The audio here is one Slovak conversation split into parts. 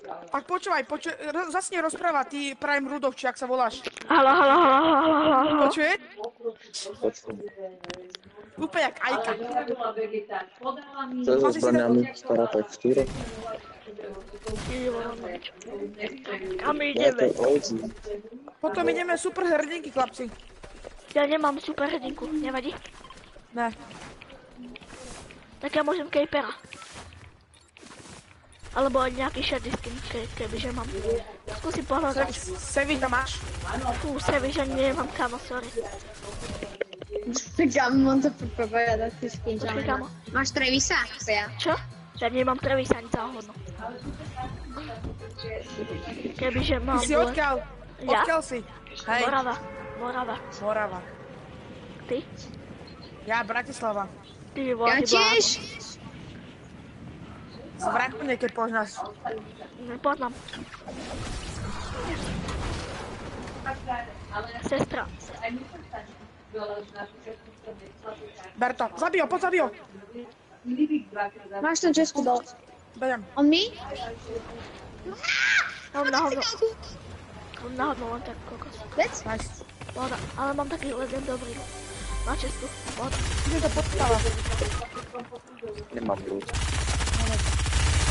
Tak počúvaj, zasne rozpráva, ty Prime Rudolf, či ak sa voláš. Halo. Počuje? Úplne jak Ajka. To je so zbraniami stará textúra. Kam ideme? Potom ideme super hrdinky, chlapci. Ja nemám super hrdinku, nevadí? Ne. Tak ja môžem Capera. Alebo nejaký shady skin, kebyže mám. Skúsim pohľadať. Seviš máš? Fú, Seviš ani nemám, kámo, sorry. Kámo, mám to povedať, ty skin, že Počkej, kámo. máš Trevisa? Ja. Čo? Ja nemám Trevisa ani záhodno. Kebyže mám... Ty si odkiaľ? Ja? Odkiaľ si? Hej. Morava. Ty? Ja, Bratislava. Ty vole, Ja ty bláho. tiež. Zvráťme keď poznáš. Nepoznám. Sestra. Ber to. Zabij ho, poď zabij ho. Máš ten Česku dole. Beriem. On mi? Mám na hovno. Mám na hovno len tak kokos. Vec? Nice. Pohoda, ale mám taký jeden dobrý. Na Česku. Pohoda. Ide to podstava. Nemám blúd.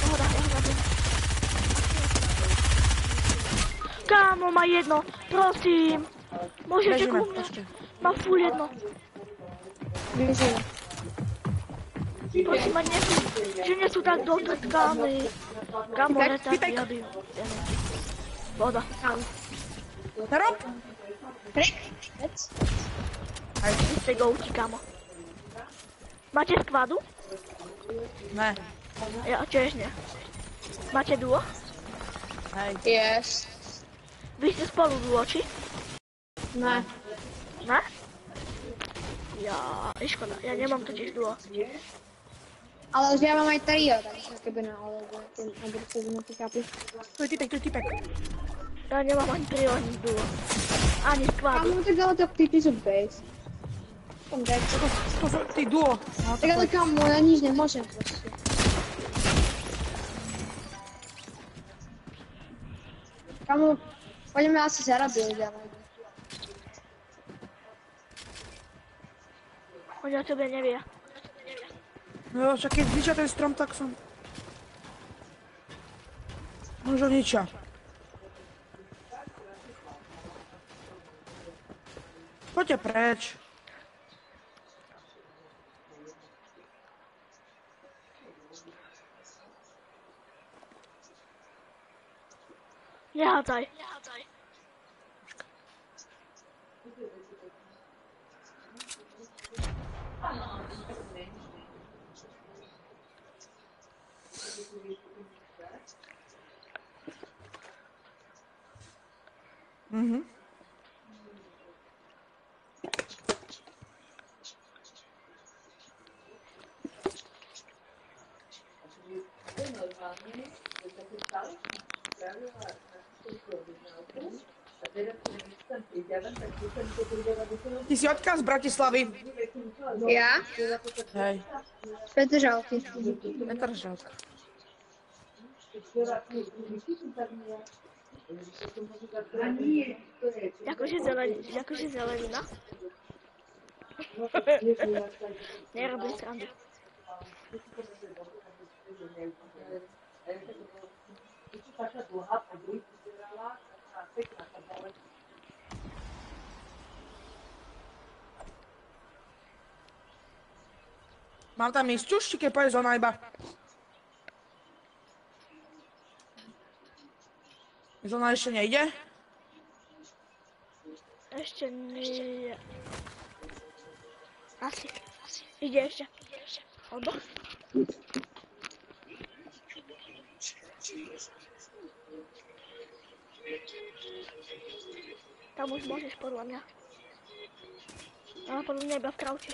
Pohoda, ja ho zabijem. Kámo, má jedno. Prosím. Môžete Bežíme, ku mne? ešte. Mám full jedno. Vyžil. Prosím, ma nie sú, že nie sú tak dotrtkány. Kámo, letáky, Typek. ja bym. Pohoda. Nerob. Krik? Vec? Vy ste gouti, kámo. Máte skvadu? Ne. Ja tiež nie. Máte duo? Hej. Yes. Vy ste spolu duo, či? Ne. Ne? Ja, škoda, ja nemám totiž duo. Ale už ja mám aj trio, takže keby alebo sa zimnutý chápi. Tu je typek. Ja nemám ani trio, ani duo. Ani skvadu. Kámo, tak ale to ty sú base. Kom daj. To sú ty duo. No, Tak ale kámo, ja nič nemôžem proste. Kámo, poďme asi zarobiť, ale... Oni o tebe nevie. No, však keď zničia ten strom, tak som... Možno ničia. Poďte preč. Nehádzaj. Mhm. Ty si odkiaľ z Bratislavy? Ja? Hej. Petržalky. Petržalka. Akože zelenina. Nerobím srandu. Mám tam ísť už, či keď pôjde zóna iba? Zóna ešte nejde? Ešte nie... Asi. Ide ešte. Alebo? Tam už môžeš podľa mňa. Ale podľa mňa iba v krauči.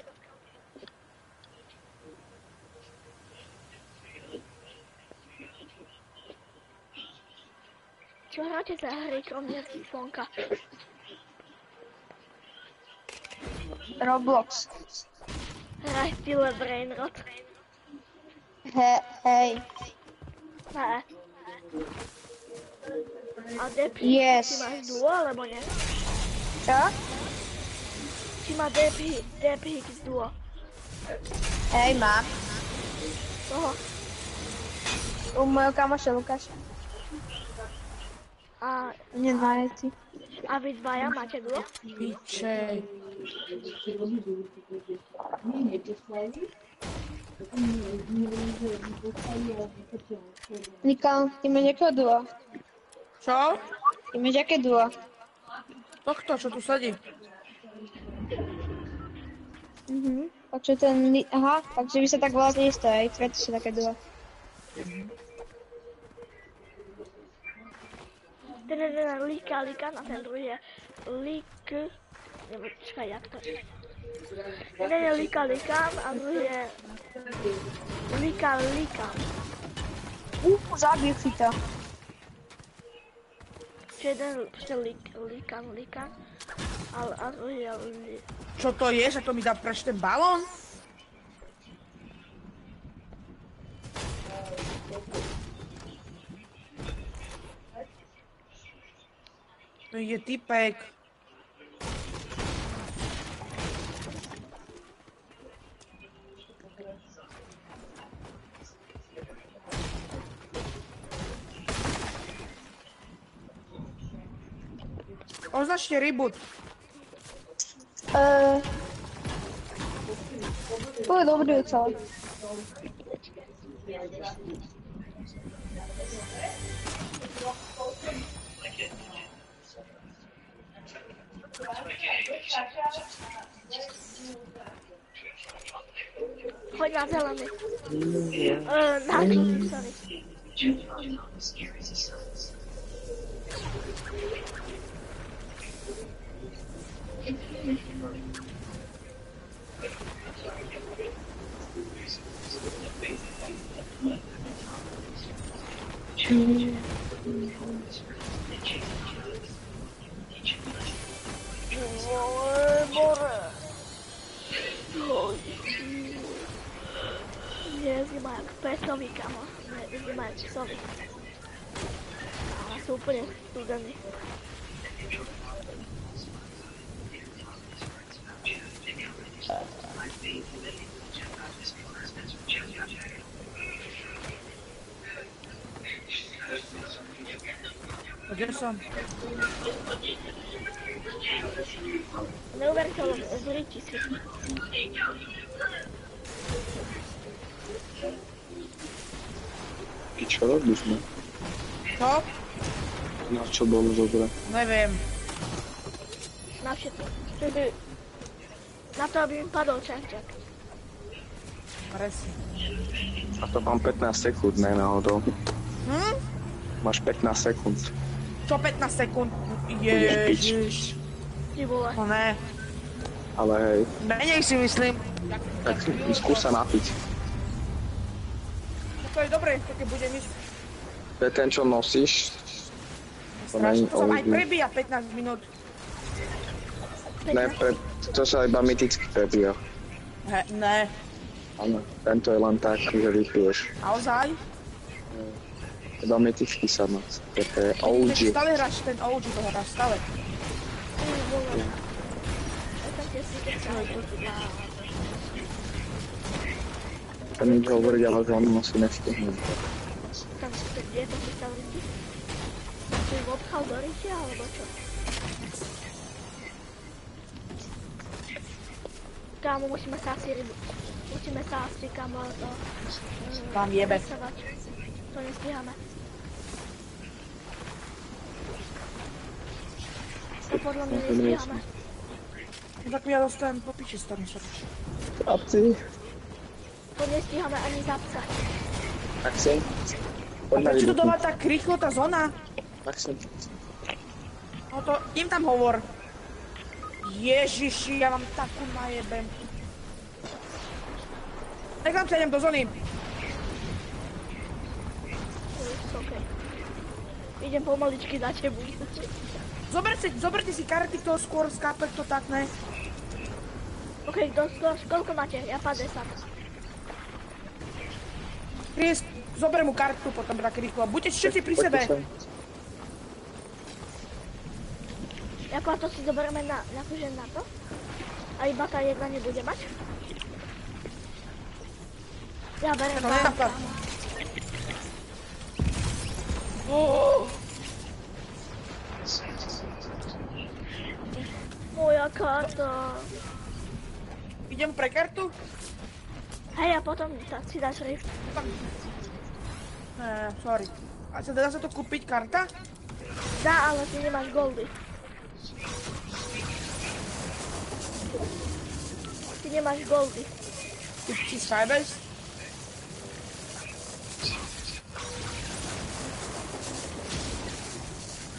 Čo hráte za hry kromne slnka? Roblox. Hraj style Brainrot. Hej. Ne. A Depi, Yes. ty máš duo, alebo nie? Čo? Či má Depi z duo? Hej, mám. Toho. U mojho kamoša Lukáša. A, Nie, dvaneci. a vy dvaja máte duo? Piče. Nikol, ty máš akého duo? Čo? Ty máš aké duo? Tohto, čo tu sedí. Takže aha, takže vy sa tak voláte isto, hej? Preto sú také duo. Ten jeden je Likan a ten druhý je Počkaj, jak to je? Jeden je Likan a druhý je Likan. Zabil si to. Jeden je Likan a druhý je Čo to je, že to mi dá preč ten balón? To je typek. Označte reboot. To je dobrý celé. Choď na zelený. Na žlutý, sorry. Nie, zima jak pesovi, kamo. Ne, zima jak psovi. Ale sú úplne studení. Kde som? Neuveriteľné, zriti si. I čo robíš, ne? Čo? Na čo bolo dobré? Neviem. Na všetko. Na to, aby mi padol čančak. Presne. A to mám 15 sekúnd, ne náhodou. Máš 15 sekúnd. Čo 15 sekúnd? Budeš piť. Ježiš. Ty vole. No ne. Ale hej, Menej si myslím. tak skús sa napiť. No to je dobré, keď budem ísť. To je ten, čo nosíš. To Strašne. není To sa aj OG. prebíja 15 minút. Ne, to sa iba myticky prebíja. Ne. Áno, tento je len tak, že rýchluješ. Naozaj? Iba myticky sa má. To je Keď OG. stále hráš ten OG, to hráš stále. Ty vole. Ja tam tie si keď sa To nič hovoriť, ale že on nosí nestihne. tam si to kde, tam si tam lidi. Ty im obchal do rytia, alebo čo? Kámo, musíme sa asi kámo to... Tam jebe. presávať. To nestíhame. To podľa mňa nestíhame. No tak ja dostanem po piči z toho nešač. Chlapci, To nestíhame ani zapsať. tak si. Poď na Prečo to výbuchu. dáva tak rýchlo tá zóna? Tak si. No to, im tam hovor. Ježiši, ja mám takú najebem. Nechám sa, idem do zóny. Okay. Idem pomaličky na tebu. Zoberte si karty, to skôr skápek, to tak ne. OK, koľko máte? Ja 50. Chris, zober mu kartu potom tak rýchlo. Buďte všetci pri sebe. Jako a to si zoberieme akože na to? A iba tá jedna nebude mať? Ja berem To nie je karta. Moja karta. Idem pre kartu? Hej, a potom si dáš rift. Sorry. A dá sa to kúpiť karta? Dá, ale ty nemáš goldy. Ty nemáš goldy. Ty Skybase?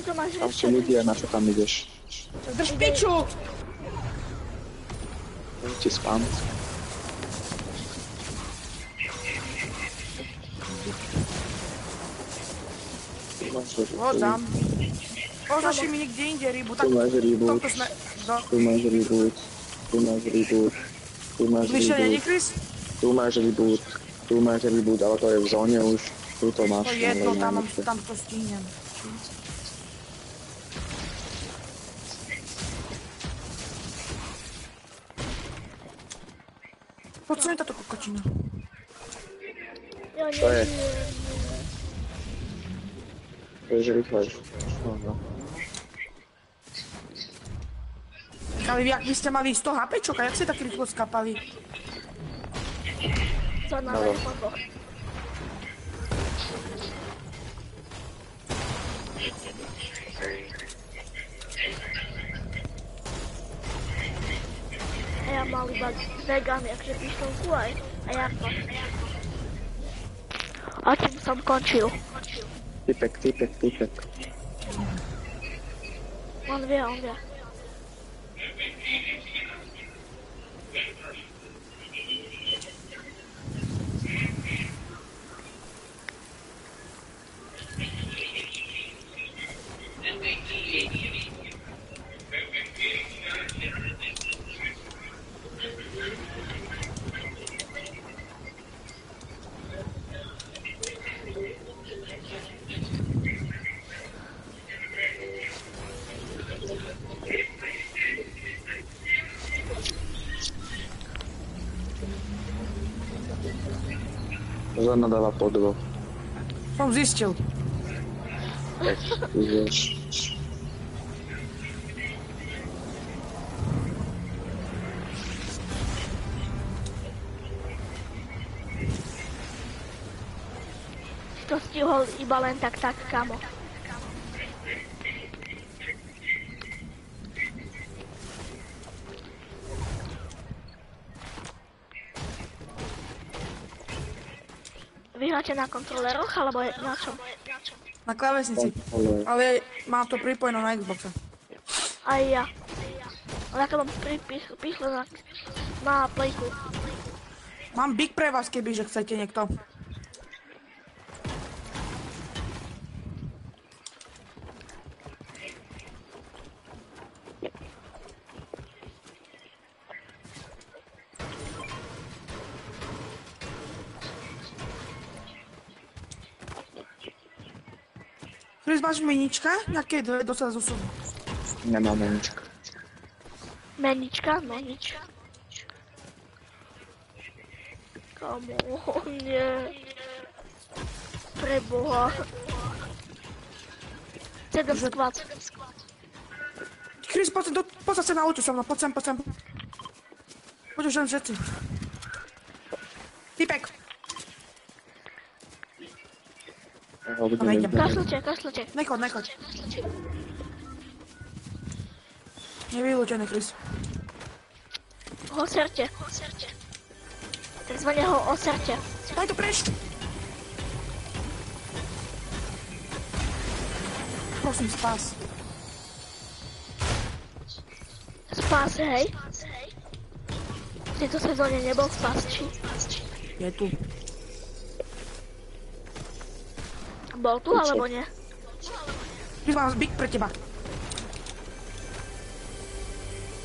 Tu máš Tam rift. sú ľudia, na čo tam ideš? Drž piču! Ti spám. Hodzam. Označí mi niekde inde rybu, tak Tu máš v reboot, tomto sme... tu máš reboot, tu máš reboot, tu máš Zvyšenie, nie reboot, Chris? tu máš reboot, tu máš reboot, ale to je v zóne už. Tuto máš. To je jedno, len najlepšie. tam to stíhnem. Poď sa mi táto kokočina. Ja To je. nežijem. To je rýchlejšie. Aha. Ale vy, ak by ste mali 100 HPčok, a jak ste tak rýchlo skapali? Co na Áno. dvoch. A ja mal iba vegan, jakže pištolku aj. A ja to. A tým som končil. Typek. On vie. Zóna dáva po dvoch. Som zistil. Vieš. To stihol iba len tak, kamo. Vy hráte na kontroleroch, alebo na čom? Na klávesnici. Ale Ale mám to pripojené na Xboxe. Aj ja. Ale ako mám pichlo na playku. Mám big pre vás, keby že chcete niekto. Chris, máš menička? Jaké dve dosah sú? nemáme nič. Menička, Kamo, nie. Preboha. 7 skvad. Chris, poď sa na auto so mnou, poď sem. Poď už len všetci. Typek. Nejdem. Kašľuče. Nechoď. Nevylúčený, Chris. Oserte. Takzvané ho oserte. Daj to preč. Prosím, spás. Spás, hej. V tejto sezóne nebol spás, či? Je tu. Bol tu, alebo nie? Chris, mám big pre teba.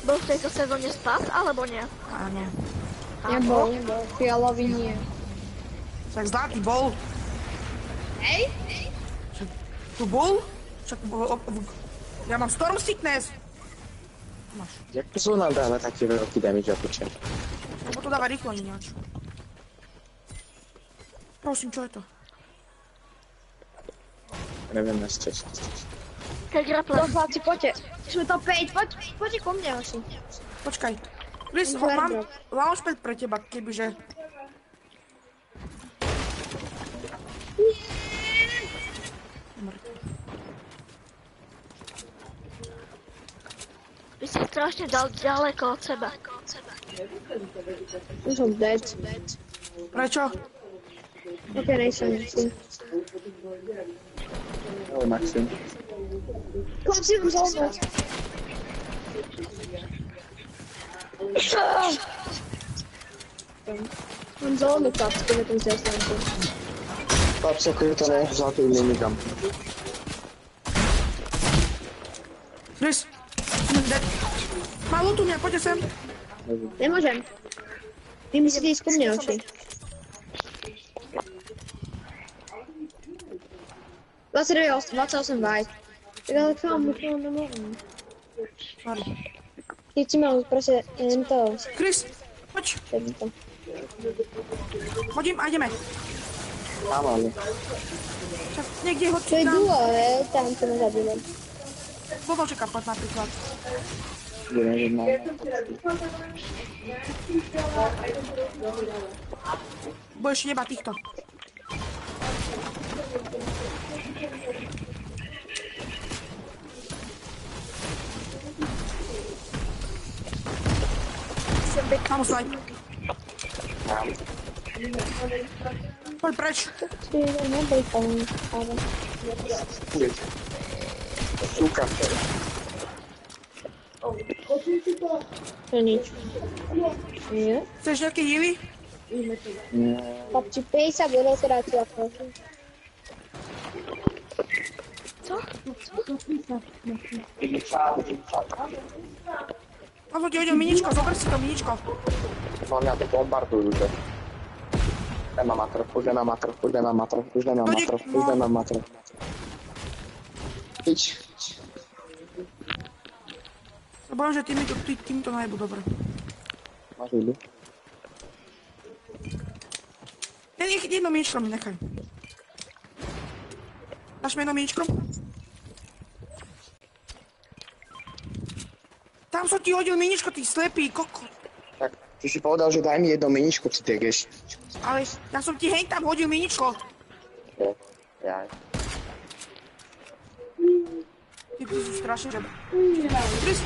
Bol v tejto sezóne spás, alebo nie? Áno. Nebol, fialový nie. Však zlatý bol. Hej? Tu bol? Však ja mám Storm Sickness. Máš. Jak to sú nám dáva taký veľký damage a počem? Lebo to dáva rýchlo ináč. Prosím, čo je to? Neviem, na čo. To je grapple. No chlapci, poďte. Sme to 5, poďte ko mne asi. Počkaj. Chris, mám launchpad pre teba, kebyže... Vy si strašne ďaleko od seba. Už som dead. Prečo? Ok, nejsem si. Ahoj, Maxim. Chlapci, už zaujímavé. Mám zaujímavé chlapci, keď je ten zjasnánku. Chlapci, ako je to ne, zlatý nemýkam. Chris, dead. Má lutu mňa, poďte sem. Nemôžem. Vy musíte ísť ku mne, oši. 28 vibe. Tak ale kam, už to nemôžem. Sorry. Ty si mal proste jen to. Chris, poď. Tento. Hodím a ideme. Mám ale. Čak, niekde ho To je tam. duo, ale tam to ma zabilo. Vovočeka poď napríklad. Neviem, mám. Budeš neba týchto. Tam snipe. Poď preč. Ty neboj tam, ale... Súka. To nič. Nie? Chceš nejaké healy? Chlapci, 50 bodov trácia, prosím. Co? Pavlo ti hodil miničko, zober si to miničko. No mňa to bombardujú, že? Už na matro. Iď. Bojím, že týmto najbu dobre. Máš ľudu? Jedno miničko mi nechaj. Dáš mi jedno miničko? Tam som ti hodil miničko, ty slepý koko. Tak, ty si povedal, že daj mi jedno miničko, ty tegeš. Ale ja som ti hej tam hodil miničko. Jaj. Ty sú strašne žebe. Chris,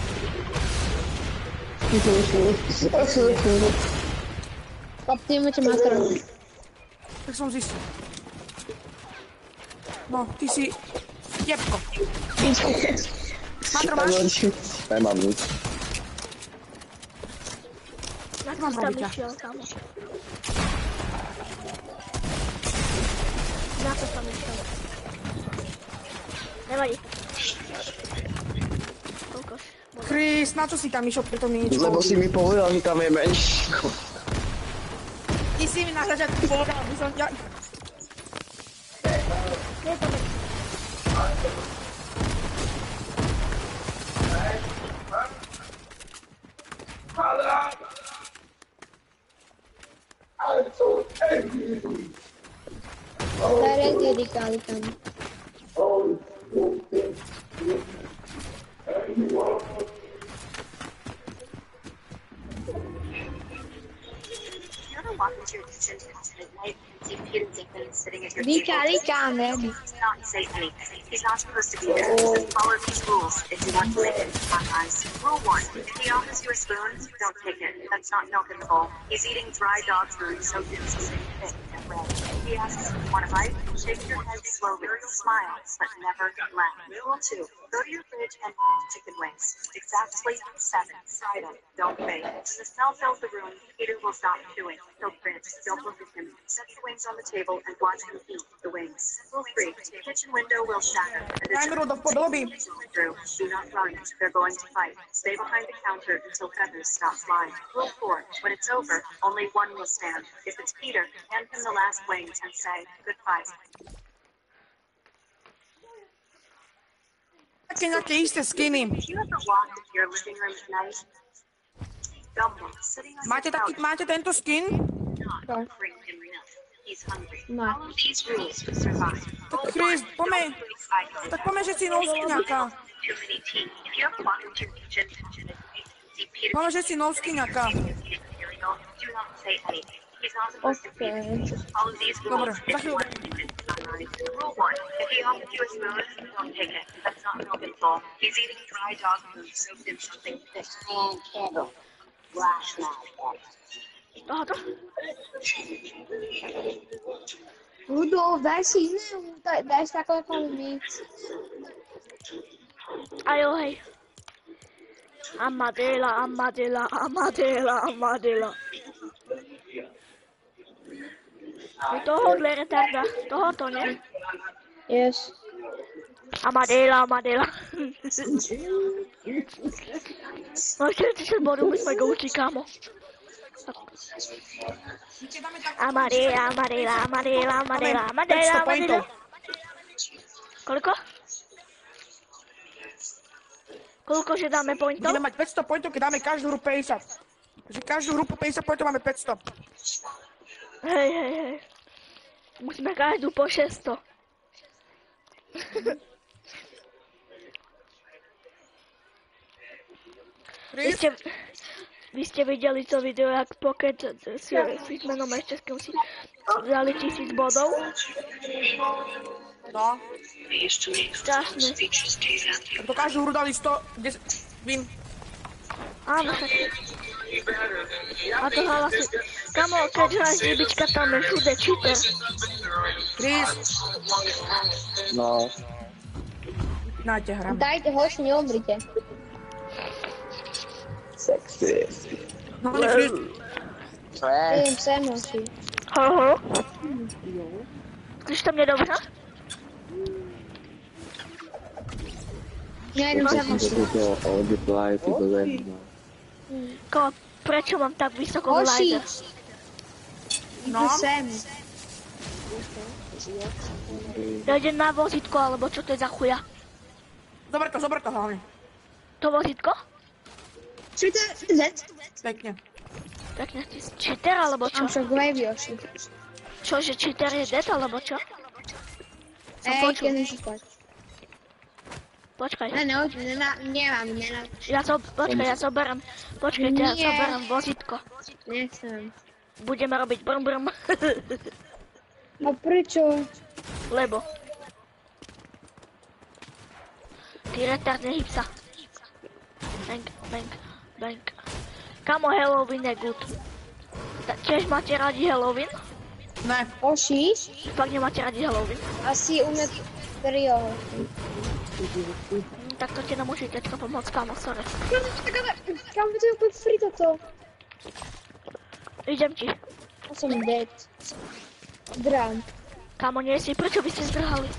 Chlapci, nemáte mastra. tak som zistil. No, ty si... Jebko. Matro máš? Nemám nič. Na Mám to tam robiť, ja. išiel, kamo. Na to tam išiel. Nevadí. Koľkož. Chris, na čo si tam išiel pri tom miničku? Lebo si mi povedal, že tam je menšíko. Ty si mi na začiatku povedal, aby som ťa... Nie je to tak. Direct dedicado tam. Rica, baby. Not say anything. He's not supposed to be there. Just follow these rules if you want to make it fun, guys. Rule 1. If he offers you a spoon, don't take it. That's not milk and bowl. He's eating dry dog food soaked in something thick and red. If he asks, want a bite? Shake your head slowly. Smile, but never laugh. Rule 2. Go to your fridge and chicken wings. Exactly 7. Fry them. Don't bake. When the smell fills the room, Peter will stop chewing. He'll grin. Don't look at him. Set the wings on the table and watch him eat the wings. Rule 3. The kitchen window will shatter. And Daj mi Rudo v podobí. through. Do not run. They're going to fight. Stay behind the counter until feathers stop flying. Rule 4. When it's over, only one will stand. If it's Peter, hand him the last wings and say goodbye. také nejaké isté skiny. If you ever walk into your living room at night, Gumball sitting on Máte, your couch, máte tento skin? not bring him milk. He's hungry. Má. Follow these rules to survive. Rule Chris, one, poďme. don't place items. Tak poďme, že si no skiňaka. Too many teeth. If you ever walk into your kitchen and see Peter Poďme, že si no skiňaka. cereal, do not say anything. He's not supposed to be. Follow these Dobre, rules. za If you chvíľu. want to live sunrise. Rule one, if he offers you a spoon, don't take it. That's not milk and full. He's eating dry dog food soaked in something thick. Tohoto? Rudolf, daj si iné, daj si takové palmy. A jo, hej. Amadela. Je tohohle retarda. Tohoto, ne? Yes. Amadela. No 40 bodů, my jsme gouči, kámo. Amadela. 500 pointov. Koliko? Koľko, že dáme pointov? Budeme mať 500 pointov, keď dáme každú hru 50. Takže každú hru po 50 pointov máme 500. Hej. Musíme každú po 600. Vy ste videli to video, jak Pocket s Hitmanom ešte si dali 1000 bodov? No. Strašné. Tak to každú hru dali 100, 10, win. Áno, však. A to hala si... Kamo, keď hráš rybička, tam je všude cheater. Chris, No, náte hra. Dajte, hoši, neomrite. sexy. No ale Chris, Co je? Idem sem, hoši. Ho. Slyšíte mě dobře? Ja idem sem, hoši. To odepláje, ty vole. Kamo, prečo mám tak vysoko Hoši! glider? Idem No. sem. Ja idem na vozítko, alebo čo to je za chuja? zober to hlavne. To vozítko? Čo to je Z? Tak Pekne. nechci cheater, alebo čo? Mám však wavy, hoši. Čo, že cheater je dead, alebo čo? Ej, počul. keď musíš spať. Počkaj, Nemám. počkaj, ja zoberem. Počkajte, ja Nie. zoberem vozítko. Nechcem. Budeme robiť brum. A prečo? Lebo. Ty retard, nehyb sa. Bang. Kamo, Halloween je good. Tiež máte radi Halloween? Ne. Hoši? Fakt nemáte radi Halloween? Asi u mňa trio. Tak to ti nemôže teďka pomôcť, kamo, sorry. Kam to je úplne free toto? Idem ti. Ja som dead. Drám. Kamo, nie si, prečo by ste zdrhali?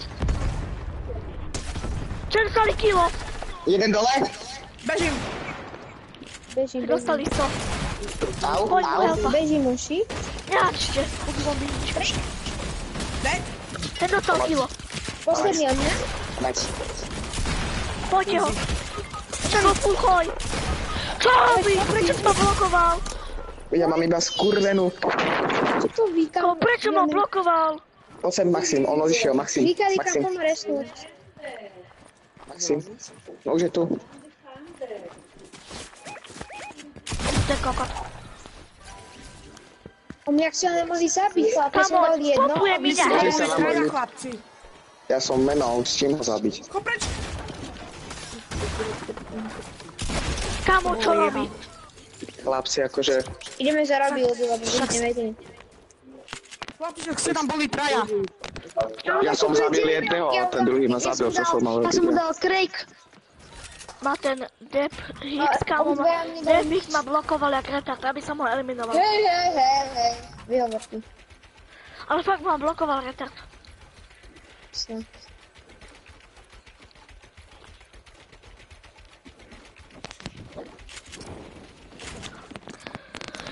Čo dostali kilo? Jeden dole? Bežím. Bežím. Dostali 100. Au, Poď mu au. helpa. Bežím, hoši. Nehačte, ubívam binička. Dead? Ten dostal kilo. Posledný od mňa. Meď. Poďte ho. Čo ho fuchoj? Čo robíš? Prečo si ma blokoval? Ja mám iba skurvenú. Čo to Kamo, víkam? prečo ma blokoval? Poď sem, Maxim, on odišiel, Maxim. Víkam, Maxim, poďme resnúť. Maxim. No už je tu. To je kokot. On mňa chcel nemôže zabiť, chlap. Ja som Kamo, dal jedno. popuje mi ťa, Kde hej. sa nám Traja hodí? chlapci. Ja som menal, s čím ho zabiť? Chod preč. Kamo, čo robí? Chlapci, akože... Ideme zarobiť, lebo ideme. Chlapci, že ste tam boli traja. Ja som zabil jedného a ten druhý ma zabil, čo som mal Ja som mu robiť. dal Craig. Má ten Dep Hicks, kamo, obidvaja mi dali- Dep Hicks ma blokoval jak retard, aby som ho eliminoval. Hej. Vyhovor tu. Ale fakt ma blokoval retard. Jasne.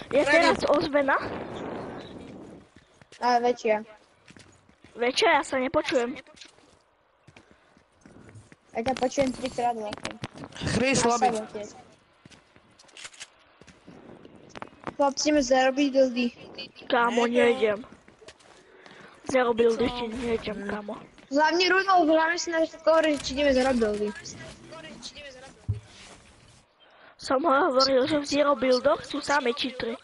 Je teraz ozvena? Ale väčšia. Väčšia, ja sa nepočujem. Ja ťa počujem 3-krát veľké. Chris, Na lobby. sebe tiež. Chlapci, ideme zarobiť buildy. Kámo, nejdem. Zero build ešte nejdem, kámo. Hlavne Rudolf, hlavne si na všetko hovorí, či ideme zarobiť buildy. Som ho hovoril, že v zero buildoch sú samé cheatery.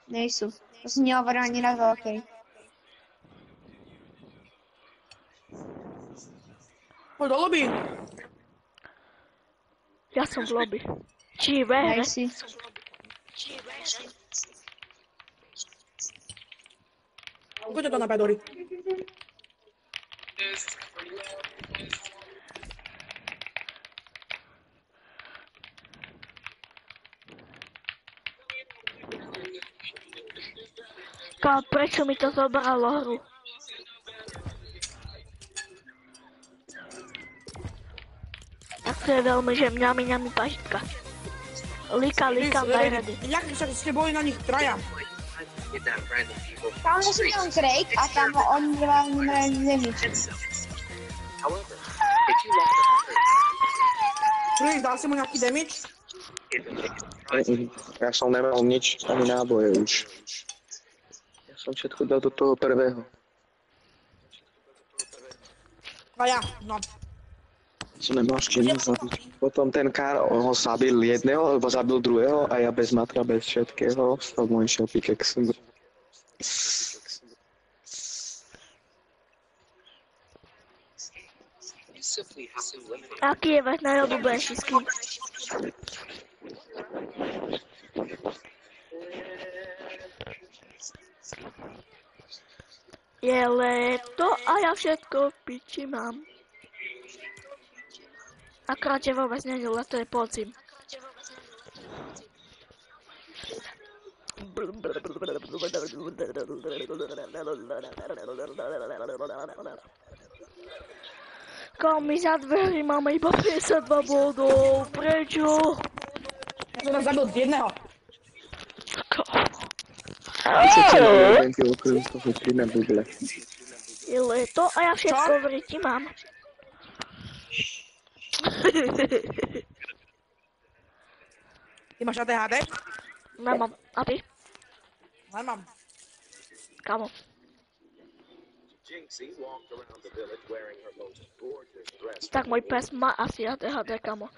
Nejsú. To si nehovoril ani raz veľkej. Poď do lobby. Ja som v lobby. Či ve hre. Nejsi. Poďte to na Bedori. Kámo, prečo mi to zobralo hru? Tak to je veľmi, že mňami pažitka. Lika, daj rady. Jak však ste boli na nich traja? Tam je tam Craig a tam oni nemajú damage. Chris, dal si mu nejaký damage? Ja som nemal nič, ani náboje už. Ja som všetko dal do toho prvého. A ja, no. Som nemal s čím zabiť. Potom ten Kár ho zabil jedného, alebo zabil druhého a ja bez matra, bez všetkého som mu išiel pickaxe. Aký je váš najobľúbenejší skin? Je leto a ja všetko v piči mám. Akorát, že vôbec nie je leto, je podzim. Kam mi za dverí máme iba 52 bodov, prečo? Ja som tam zabil jedného. Všetci mám jeden ty okruh, to sú 3 na buble. Je leto a ja všetko v riti mám. Ty máš ADHD? Nemám. A ty? Nemám. Kamo. Tak môj pes má asi ADHD, kamo.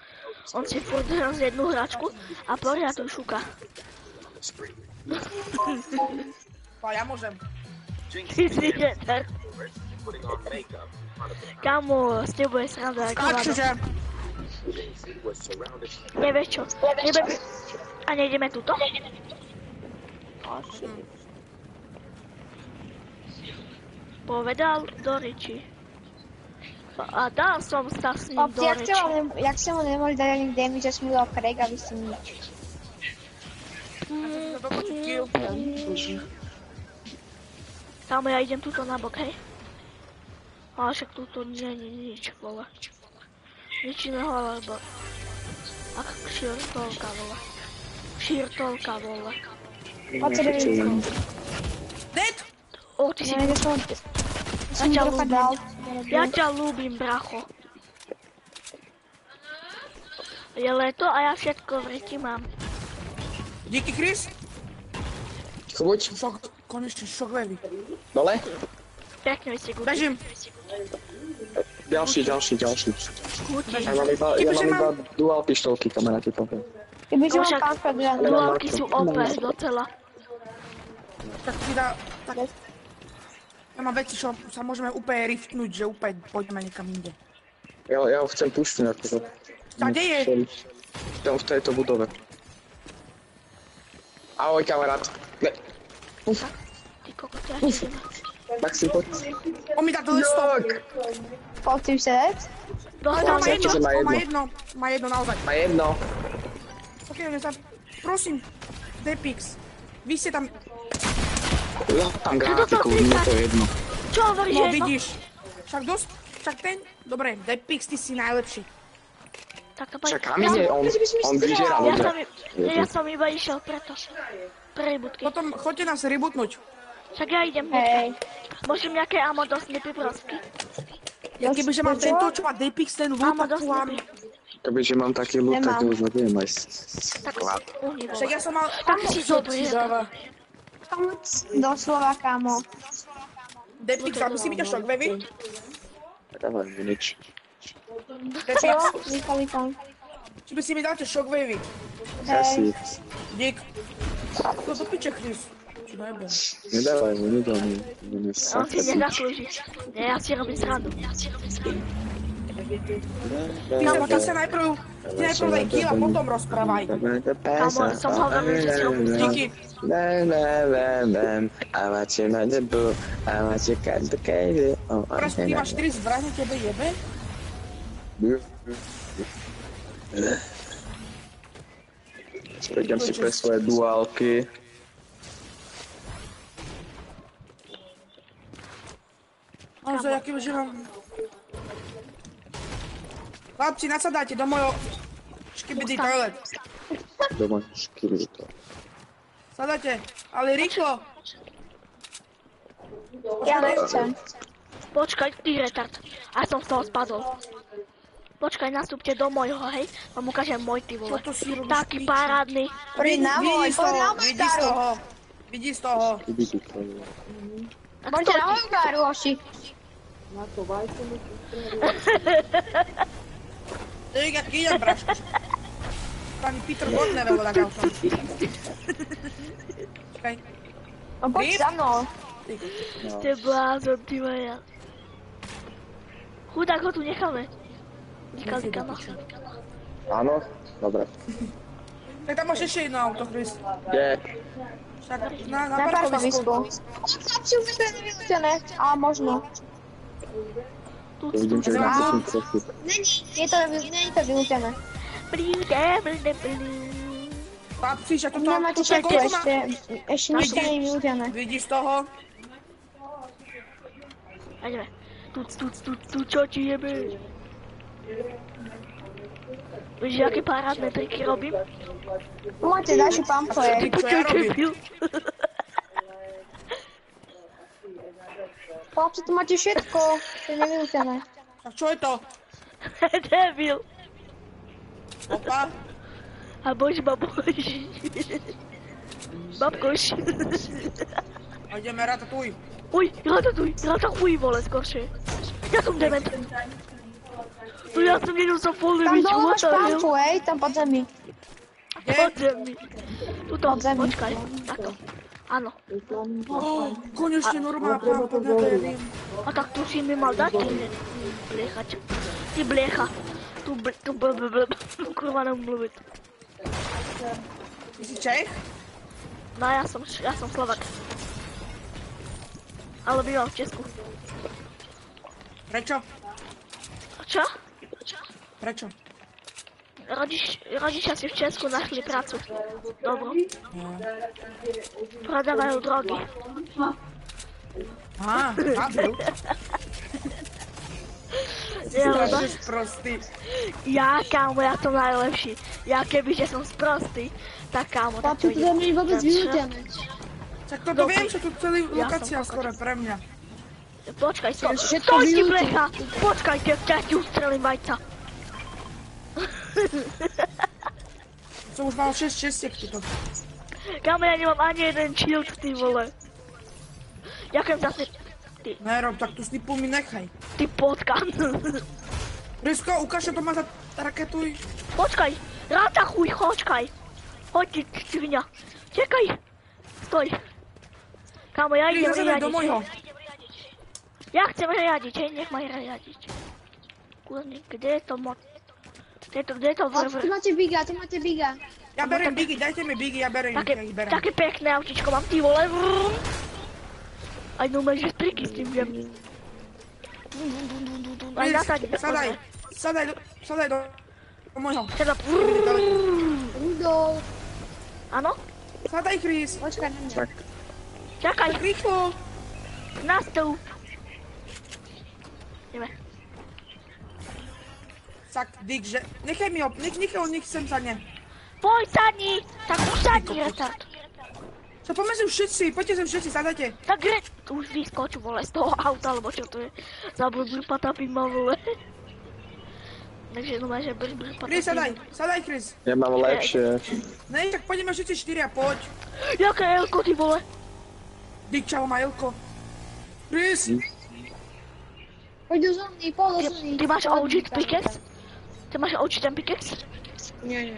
On si furt hrá z jednu hračku a poriadne šuka. Pa, ja môžem. Ty si neter. Kamo, s tebou je sranda ako Skáču, vado. že? Nevieš čo? A nejdeme tuto? Povedal do reči. A dal som sa s ním do Chlapci, reči. jak ste mu nemohli dať ani damage, že som mu dal Craig a vy ste nič. Kamo, ja idem tuto na bok, hej? Ale však tuto nie je nič, vole. Nič iného, lebo... Ak širtolka, vole. Širtolka, vole. Poď sa dovidím. Dead? O, ty si... Ja som ťa trocha ľúbim. dal. Ja ťa ľúbim, bracho. Je leto a ja všetko v riti mám. Díky, Chris. Choď, Konečne šokvevý. dole. Pekne si guti. Bežím. Ďalší. Guti. Ja mám iba dual pištolky, kamaráti, poviem. Ty by som Však mal pánka dať. duálky sú OP docela. Tak si dá... Tak... Ja mám veci, čo sa môžeme úplne riftnúť, že úplne poďme niekam inde. Ja ho chcem pustiť, akože. A kde je? Tam v tejto budove. Ahoj, kamarát. Ne. Ty kokot, ja idem. Maxim, poď. On mi dá to stop. Poď si sedieť. Dostal Má niečo? jedno, má má jedno naozaj. Má jedno. Ok, prosím, Depix, vy ste tam, Ja tam grafiku, mne to je jedno. Čo hovoríš, no jedno? vidíš, však ten, dobre, Depix, ty si najlepší. Tak to Však poď. kam ide, on vyžera Ja som iba išiel preto. Pre rybutky. Potom choďte nás rebootnúť. Však ja idem. Hej. Môžem nejaké ammo do snipy prosky? Ja kebyže mám tento, čo má Dapix, ten loot, Áno, tak dosť tu mám... dobrý. Kebyže mám taký loot, tak Nemám. ho zabijem aj Tak uhni, vole. Však ja som mal... Tak si dobrý, je to. Doslova, kámo. Dapix, a musí byť shockwavy? Dávaj mi nič. Dapix, Čo? Vykalíka. či by si mi dal tie shockwavy? Asi. Dík. To do piče, Chris. Čo najebe. Nedávaj mu, nedám mu. On si nezaslúži. Nie, ja si robím srandu. Ty sa najprv daj kill a potom rozprávaj. Kámo, som hovoril, že si robím srandu. Díky. I want you not the boo. I want you complicated. Proste, ty máš 4 zbrane, tebe jebe? Prejdem si pre svoje duálky. Naozaj, aký už mám... Chlapci, nasadáte do mojho... Škibidi toilet. Doma škýli to. Sadáte, ale rýchlo. Ja nechcem. Počkaj, ty retard. A som z toho spadol. Počkaj, nastúpte do môjho, hej? Vám ukážem môj, ty vole. Čo to si robíš, Taký piči? parádny. Poď na môj, poď na môj vidí z garu. toho. Vidí z toho. Škýli to. Tak Poďte to na moju garu, hoši. Dík, jak idem, braško. Pani Peter God nevel, tak autom. Čakaj. No poď za mnou. Ste blázon, ty moja. Chudák ho tu necháme. Nikali ma. Áno? Dobre. Tak tam máš ešte jedno auto, Chris. Kde? Však na Na parkovisku. parkovisku. Chlapci, už to je nevyučené. Ale možno. Tu, Vidím, že na to trochu. Není to vyučené. Chlapci, však toto... Nemáte toto je všetko koľko má- ešte. Ešte nič to nie je vyučené. Vidí z toho? Ideme. Tu, čo ti jebe? Víš, aké parádne triky robím? Tu máte ďalší pamflet. Čo ja robím? Debil. Chlapci, tu máte všetko. To je nevyučené. A čo je to? Debil. Opa? A bož, babož. Babkoš. A ideme ratatuj. Uj, ratatuj, vole, skoršie. Ja som dement. Tu ja som jednou sa Tam poliviť, dole máš what the hell? pamfu, hej, tam pod zemi. Pod zemi. Tuto, Pod zemi. počkaj. Takto. Áno. Konečne normálna pravda, neverím. A tak tu si mi mal dať, ty blechač. Ty blecha. Tu kurva nemluvit. Ty si Čech? No ja som Slovak. Ale bývam v Česku. Prečo? Čo? Prečo? Rodičia si v Česku našli prácu. Dobro. Prodávajú drogy. Á, chápem. Strašne sprostý. Ja, kámo, ja som najlepší. Ja kebyže som sprostý, tak kámo, tak čo Chlapci, to nie je vôbec vyučené. Tak toto viem, že tu celý lokácia skoro pre mňa. Počkaj, stoj Všetko ti vyučené. blecha! Počkaj, ja ti ustrelím vajca. Som už mal 6 šestiek tuto. Kámo, ja nemám ani jeden shield, ty vole. Ďakujem za Nerob, tak tu snipu mi nechaj. ty potkan. Rysko, ukáž, čo to má za raketuj. Počkaj, ratachuj, počkaj. Hoď ty, svinia. Čekaj. Stoj. Kámo, ja idem Zasadaj do môjho. riadiť. Ja chcem riadiť, hej, nech ma riadiť. Kurník, kde je to mod? Kde je to Chlapci, vrvr? tu máte biga, tu máte biga. Ja beriem bigy, dajte mi bigy, ja beriem ich, ja ich berem. Také pekné autíčko mám, ty vole. Aj no, že triky s tým viem. Aj nasadím. Sadaj do môjho. Teda... Rudolf. Áno? Sadaj, Chris. Počkaj na mňa. Tak, Čakaj, Rýchlo. nastup. Ideme. Tak, Dick, že... Nechaj mi ho, nech sem sadne. Poď sadni! Tak už sadni, retard. Čo poďme sem všetci, poďte sem všetci, sadajte. Tak už vyskoč, vole, z toho auta, alebo čo to je. Zabudli patapí ma, vole. Takže no máš, že brž Chris, sadaj, patapí. sadaj, Chris. Ja mám lepšie. Ne, tak poďme všetci 4 a poď. Jaké elko, ty vole? Dikčavo má Jelko. Chris, Poď do zóny, pol do zóny. Ty máš OG pickaxe? Ty máš OG ten pickaxe? Nie.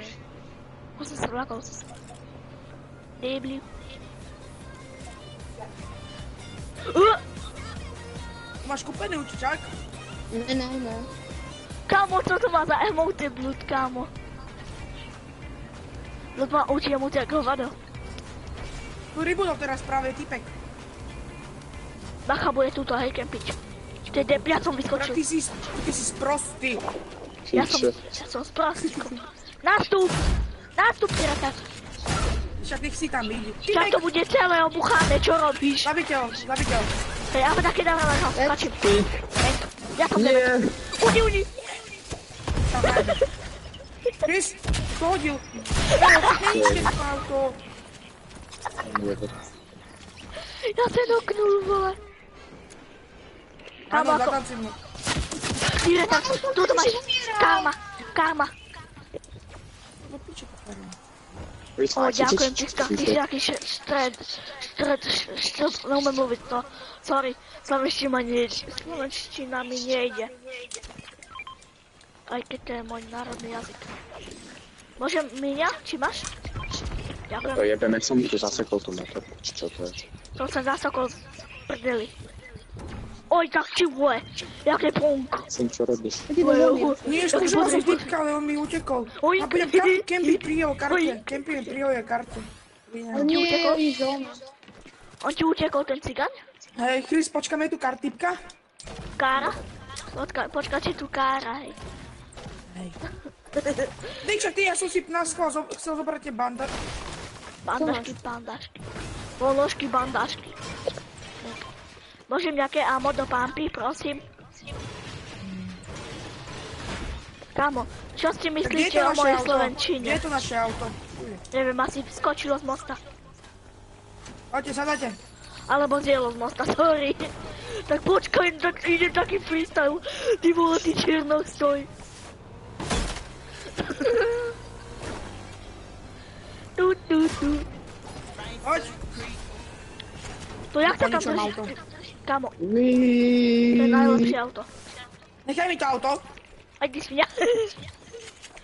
Ho som sa vlákol. Debli. máš kúpený učičák? Ne. Kámo, co to má za emoty blud, kámo? Blud má oči emoty ako hovado. Tu rybu dal teraz práve typek. Bacha bude túto, hej, kempič. Ja som vyskočil. Ty si sprostý. Ja som sprostý. Nastup! Nastup, pirata. Však nech si tam ide. Však to bude celé obuchané, čo robíš? Zabite ho. Hej, ale také dávam na ho, skačím. Ja som tebe. Udi. Chris, to hodil. Nejíšte to auto. Ja sa doknul, vole. Áno, Kámo, ako... zatancuj mu. Pirata, tuto máš. Karma. No piče to tvorí. O, ďakujem, ty si taký stred, neumiem mluviť to. Sorry, slovenština mi nejde. Aj keď to je môj národný jazyk. Môžem míňa? Či máš? Ďakujem. To jebeme, som tu zasekol tú motor. Čo to je? To som zasokol z prdeli. Oj, tak či vole, jaké punk. Som čo robíš? Nie, ešte som typka, ale on mi utekol. Oj. A budem kempiť pri jeho karte. Kempijem pri jeho karte. Nie, oni zóna. On ti utekol ten cigaň? Hej, Chris, počkáme tu kartipka. Kára? Počkáte tu Kára, hej. Dejčak, ty, ja som si na schvál chcel zobrať tie Bandažky. Ponožky, bandažky. Môžem nejaké ammo do pampy, prosím? Kámo, čo si myslíte o mojej slovenčine? Kde je to naše auto? Neviem, asi skočilo z mosta. Poďte, sadajte. Alebo zjelo z mosta, sorry. Tak počkaj, tak ide taký freestyle. Ty vole, ty černok, stoj. Tu. Poď. To jak to tam Poničom drží? auto. Kámo, to je najlepšie auto. Nechaj mi to auto. Aj ty svinia.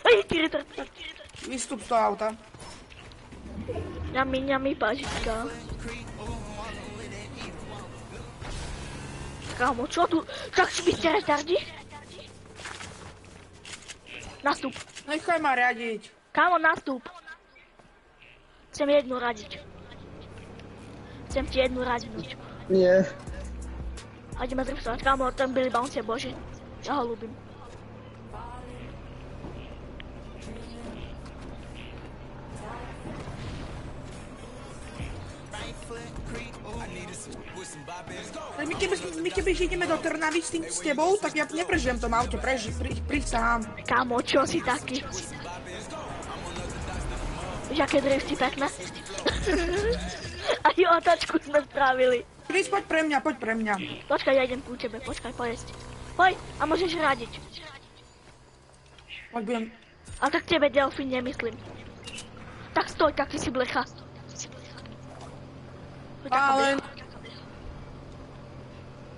Aj ty retard. Vystup z toho auta. Ňami, pažička. Kámo, čo tu? Tak si byste retardi? Nastup. Nechaj ma riadiť. Kámo, nastup. Chcem jednu radiť. Chcem ti jednu radiť. Nie. A ideme driftovať. Kámo, ten Billy Bounce je bože. Ja ho ľúbim. My keby ideme do Trnavy s tebou, tak ja neprežijem v tom aute, prísahám. Kámo, čo si taký? Víš, aké drifty pekné? Aj otačku sme spravili. Chris, poď pre mňa. Počkaj, ja idem ku tebe, počkaj, pojesť. Poď, a môžeš radiť. Poď, budem. A tak tebe delfín nemyslím. Tak stoj, tak ty si blecha. Ale...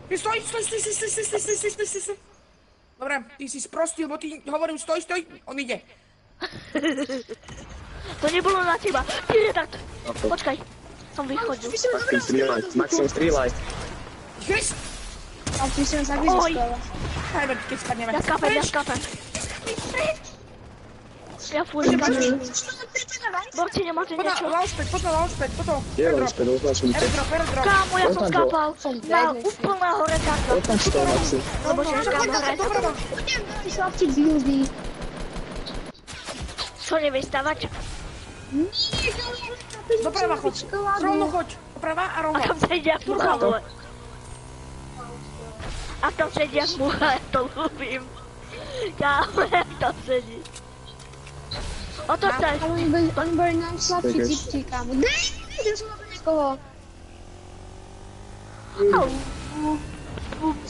Stoj. Dobre, ty si sprostý, lebo ty hovorím stoj, on ide. To nebolo na teba. Ty retard. Počkaj, som vychodil. Maxim, strieľaj. Chris! A ty som sa vyziskala. Hajme, keď spadneme. Ja skápem. Ja fúrim. Borci, nemáte niečo? Poď na launchpad. Je launchpad, označím to. Airdrop. Kámo, ja som skápal na úplného retarda. Otač to, Maxim. Lebo že kámo hraje. Budem veľmi slabčiť z buildy. Čo nevieš stavať? Doprava choď. Rovno choď. Doprava a A rovno. tam sedia mucha, vole. A tam sedia mucha, ja to ľúbim. Kámo, ja tam sedí. Otočaj. Ale oni boli najslabší typci, kámo. Dej, som na to niekoho.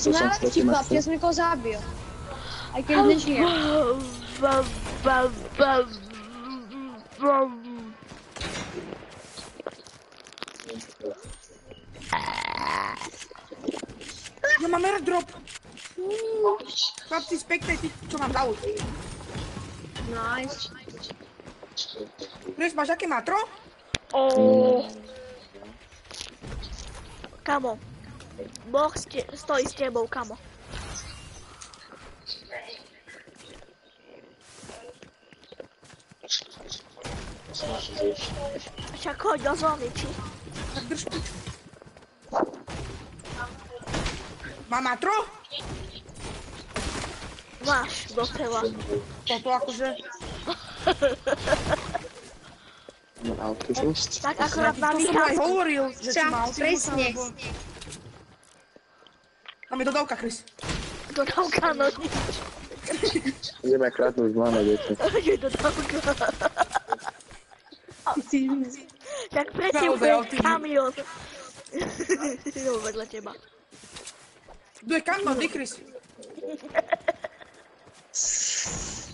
Najlepší chlap, ja som niekoho zabil. Aj keď nežijem. Ja mám airdrop. Chlapci, spektajte, čo mám za ult. Nice. Chris, máš aké matro? Kamo. Boh stojí s tebou, kamo. Však choď do zóny, či? Tak drž piču. Má matro? Máš do tela. Toto akože... Autizmus. Tak akorát na To som aj vychádzku. hovoril, že či má autizmus, Presne. alebo... Tam je dodávka, Chris. Dodávka, no nič. Ideme kradnúť, máme deti. Je dodávka. Tak predtým Naozaj je autizmus. kamión. Jo, vedľa teba. Tu je kamión, ty, Chris.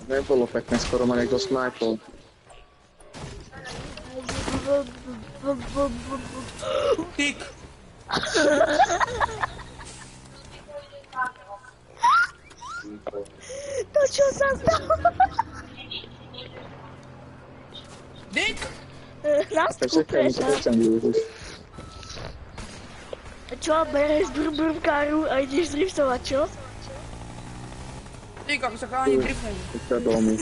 Nebolo pekné, skoro ma niekto snajpol. Tyk. To čo sa stalo? Dick! Nás tu Čakaj, to prečo? chcem využiť. Čo, bereš brumkáru a ideš driftovať, čo? Dick, ako sa chalani drifneli. To domy.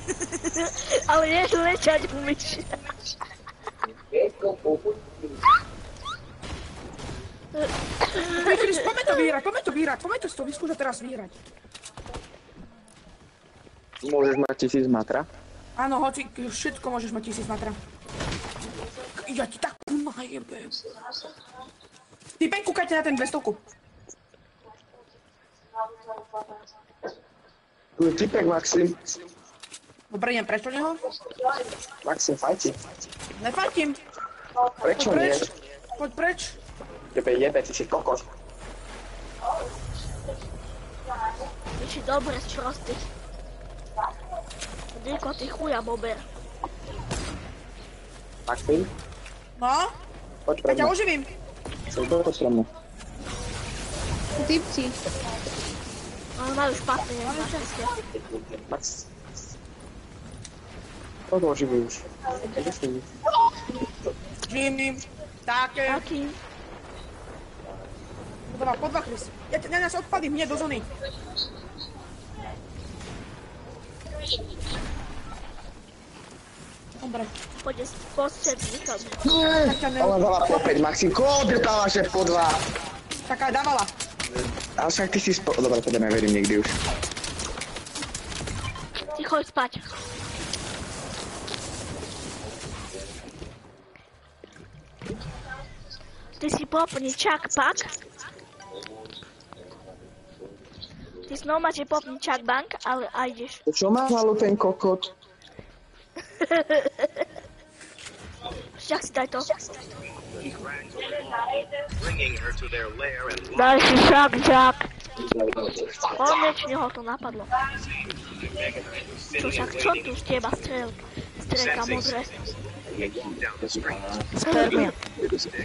Ale nie lečať umíš. Hej, Chris, poďme to vyhrať, poďme to vyskúšať teraz vyhrať. Môžeš mať 1000 matra? Áno, hoci všetko môžeš mať 1000 matra. Ja ti takú najebem. Ty pen kúkajte na ten 200. Tu je typek, Maxim. Dobre, idem preč od neho. Maxim, fajti. Nefajtím. Prečo nie? Poď preč. Tebe jebe, ty si kokot. Ty si dobre sprostý. Dýko, ty chuja bober. Maxim, No, poď pre ja ťa mňa. oživím. Chceš toto pre mňa? Typci. Ale majú špatné, našťastie. Max. Toto oživuj už. Jimmy. Také. Taký. Po dva, Chris. Ja nás odpadím hneď do zóny. Dobre. Poďte podsed nikam. Tak ťa Ale dáva po 5, Maxim, kód dáva, že po 2. Taká dávala. Ale však ty si Dobre, teda neverím nikdy už. Ty choď spať. Ty si popni čak pak. Ty si normálne popni čak bank, ale a ideš. Čo má halu ten kokot? Však si daj to. Bringing her to their lair and Daj si šak, čak. Konečne ho to napadlo. Čo však, čo tu z teba strelka modré? down the street. Spermia.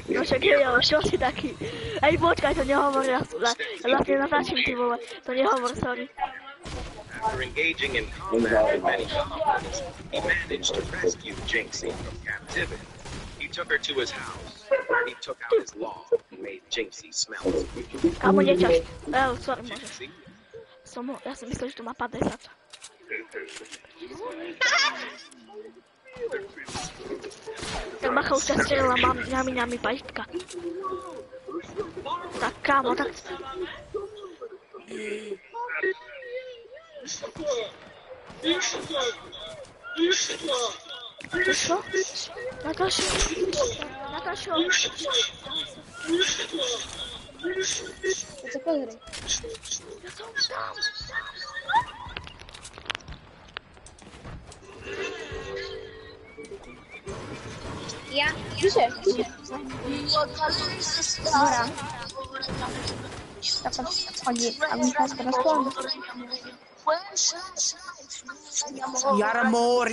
No však je, čo si taký? Ej, počkaj, to nehovor, ja vlastne natáčim, ty vole. To nehovor, sorry. After engaging in combat in many conflicts, he managed to rescue Jinxie from captivity. He took her to his house, where he took out his law and made Jinxie smell it. Kamo, neťaž. Sorry, môžeš. Jinxie, Ja som myslel, že to má 50. Tak bacha, už ťa strelila ňami pajítka. Tak kámo, tak... Čo? Natášo? Natášo? Keď sa pozri. Ja som tam. Ja? Čiže? Hora. Tak chodí, aby nás rozpol. Jaramor.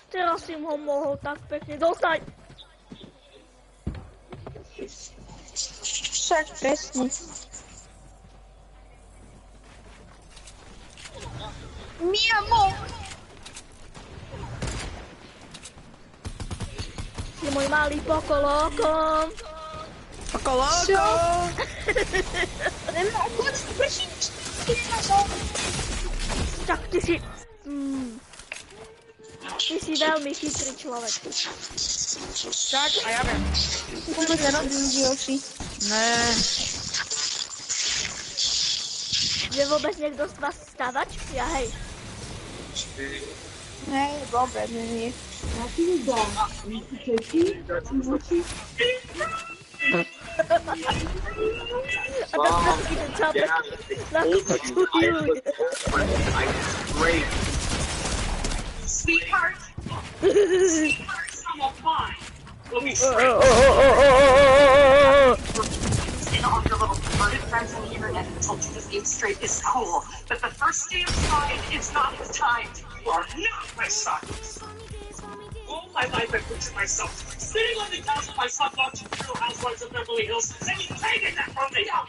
Teraz si ho mohol tak pekne dostať. Však presne. Mi amor. Si môj malý pokolokom. Pokoloko. Nemá chuť, prší. Tak ty si... Ty si veľmi chytrý človek. Tak, a ja viem. Vôbec nerobím Yoshi. Ne. Je vôbec niekto z vás stavať? Ja hej. Ne, vôbec nie. A tak taký ten čapek nakupujú. Great. Sweetheart, I'm fine. Let me and all your little perverted friends on the internet who told you to think straight is cool. But the first day of fine is not the time. You are not my son. All my life I pictured myself sitting on the couch with my son watching Real Housewives of Beverly Hills, and you taken that from me. No,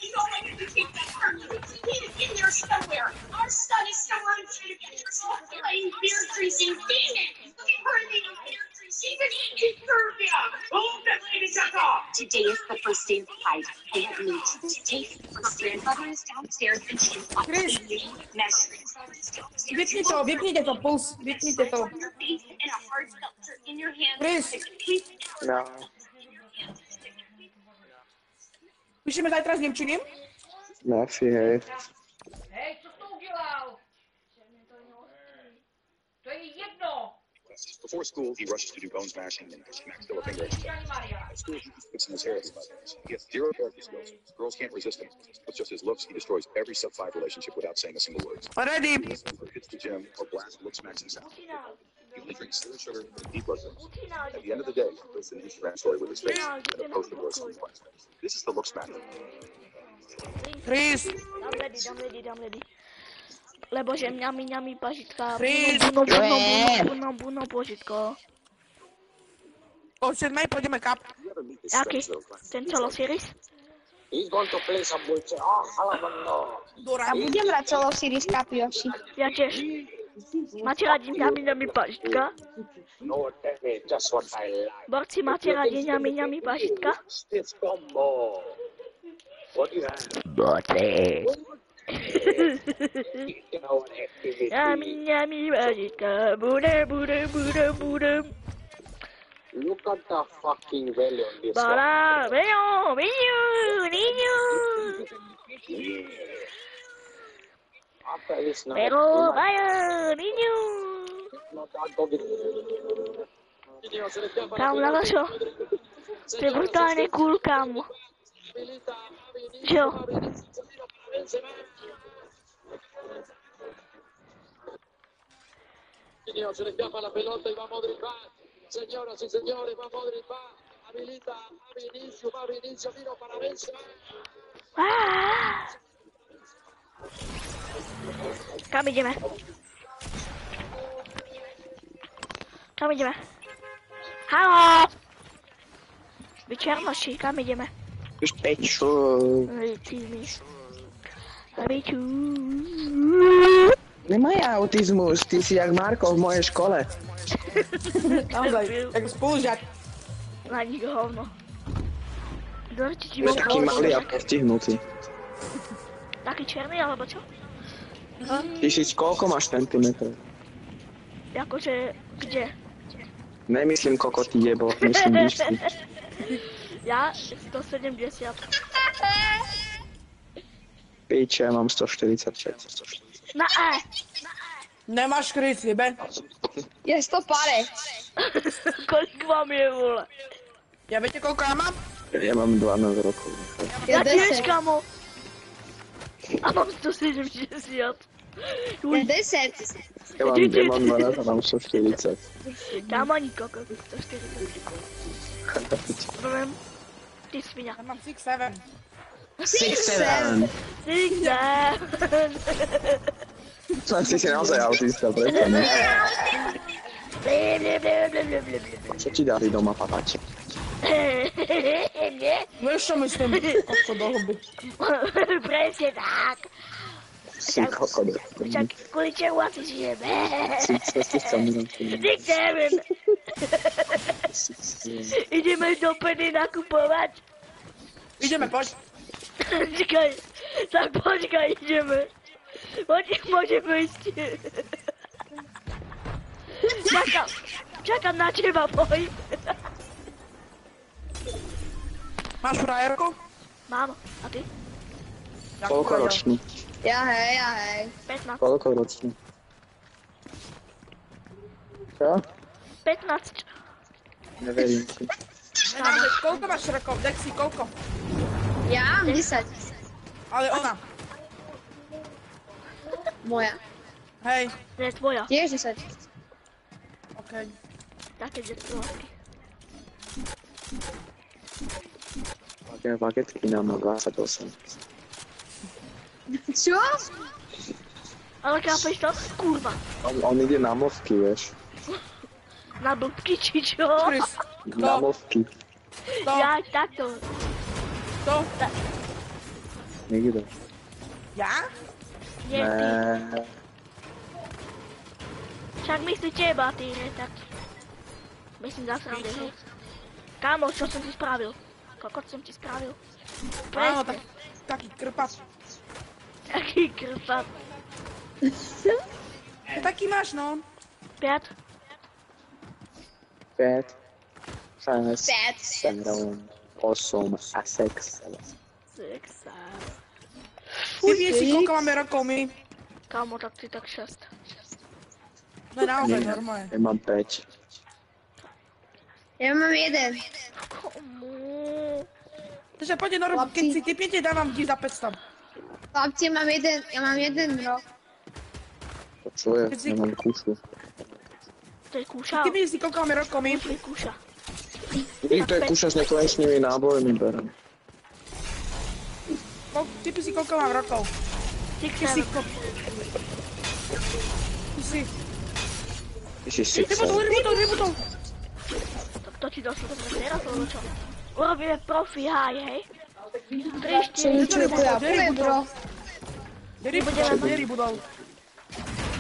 you know what? You keep that from you. He's in there somewhere. Our son is somewhere in Canada playing beer greasing demon. Looking for an beer greasing in Serbia. Oh, that lady shut off. Today is the first day of fight. I have news to take. Her grandmother is downstairs and she is watching you measuring. Vypnite to, puls, vypnite to. And a hard seltzer in your hand. Chris, No. píšeme zajtra s Nemčinem? No asi, hej. Hej, co jsi to udělal? To je jedno. Before school, he rushes to do bone smashing and smacks Philip finger. At school, he keeps fixing his hair. He has zero character skills. Girls can't resist him. With just his looks, he destroys every sub-5 relationship without saying a single word. Ready. He hits the gym or blasts look smacks himself. He only drinks zero sugar and deep blood drinks. At the end of the day, he posts an Instagram story with his face and a post of words on the place. This is the look smack. Chris, Dám ready. Lebo že mňami pažitka. Chris. Buno, požitko. o 7 pôjdeme kap. Aký? Ten celosiris? He's going to play some bullshit. Oh, Alabama. Ja budem hrať celou Series Cup Yoshi. Ja tiež. Máte radi mňami pažitka? No, tell me just what I like. Borci, máte radi mňami pažitka? Stiff combo. What do you have? Borci. You know what activity? Mňami pažitka. Budem. Look at the fucking value on this Bara, niño. After this now. Pero, vaya, niño. Kámo, na čo? To je brutálne cool, kámo. Čo? Se le escapa la pelota y va Modric, va. Señoras y señores, va Modric, va. Habilita a Vinicio, vino para Benzema. Kam ideme? Haló! Vy černoši, kam ideme? Už pečo. Nemaj autizmus, ty si jak Marko v mojej škole. Naozaj, jak spolužiak. Na nich hovno. Dorči ti Je taký malý a postihnutý. Taký černý, alebo čo? Ty si koľko máš centimetrov? Jakože, kde? Nemyslím kokotý jebo, myslím výšky. Ja 170. Piče, ja mám 145. Na E! Nemáš Chris, jebe? Je 100 pare. Kolik vám je, vole? Ja viete, koľko ja mám? Ja mám 12 rokov. Ja tiež, 10. kamo. A mám 170. 10. Ja mám 12 a mám 140. Tam ani kokos, 140. Poviem, ty svinia. Ja mám 6-7. 6-7. 6-7. Ty si naozaj autista, prečo? Čo ti dali doma papať? Vieš čo myslím? Ako do huby. Presne tak. Si kokot. Však kvôli čemu asi žijeme? Si kamerou. 6-7. Ideme do pedy nakupovať. Ideme, poď. Čakaj, tak počkaj, ideme. Môžeme ísť. Čakám na teba, poj. Máš frajerku? Mám, a ty? Koľko ročný? Ja hej. 15. Koľko ročný? Čo? 15. Neverím si. Nenážeš, koľko máš rokov? Dexi, koľko? Ja mám 10. Ale ona. Moja. Hej, To je tvoja. Tiež 10. okej. Také detkovky. Také bagetky nám má 28. Čo? Ale chápeš to? Kurva. On ide na mozky, vieš. Na blbky, či čo? Chris, Na mozky. to, Ja takto. to. Nikto. Ja? Nie, ty. Ne. Však myslí teba, ty retard. Myslím zasrandy, hej. Kámo, čo som ti spravil? Kokot som ti spravil. Áno, Presne. taký krpat. Taký krpat. Taký máš, no. 5. 5, 6, 5. 7, 8 a 6. 6. Ty vieš si, koľko máme rokov my? Kámo, tak ty tak 6. No naozaj normálne. Ja mám 5. Ja mám 1. Komu? Takže poďte normálne, keď si typiete, dávam ti za 500. Chlapci, ja mám 1 rok. To čo je? Ja mám kúšu. To je kúša. Ty vieš si, koľko máme rokov my? To je kúša. To je kúša s nekonečnými nábojmi, berem. Typi si, koľko mám rokov. Ty si... 6-7. Ty si... Ty si 6. Rybutol. Tak to ti došlo dobre teraz, alebo čo? Urobíme profi haj, hej? 3, 4, Poviem, bro. Rybutol.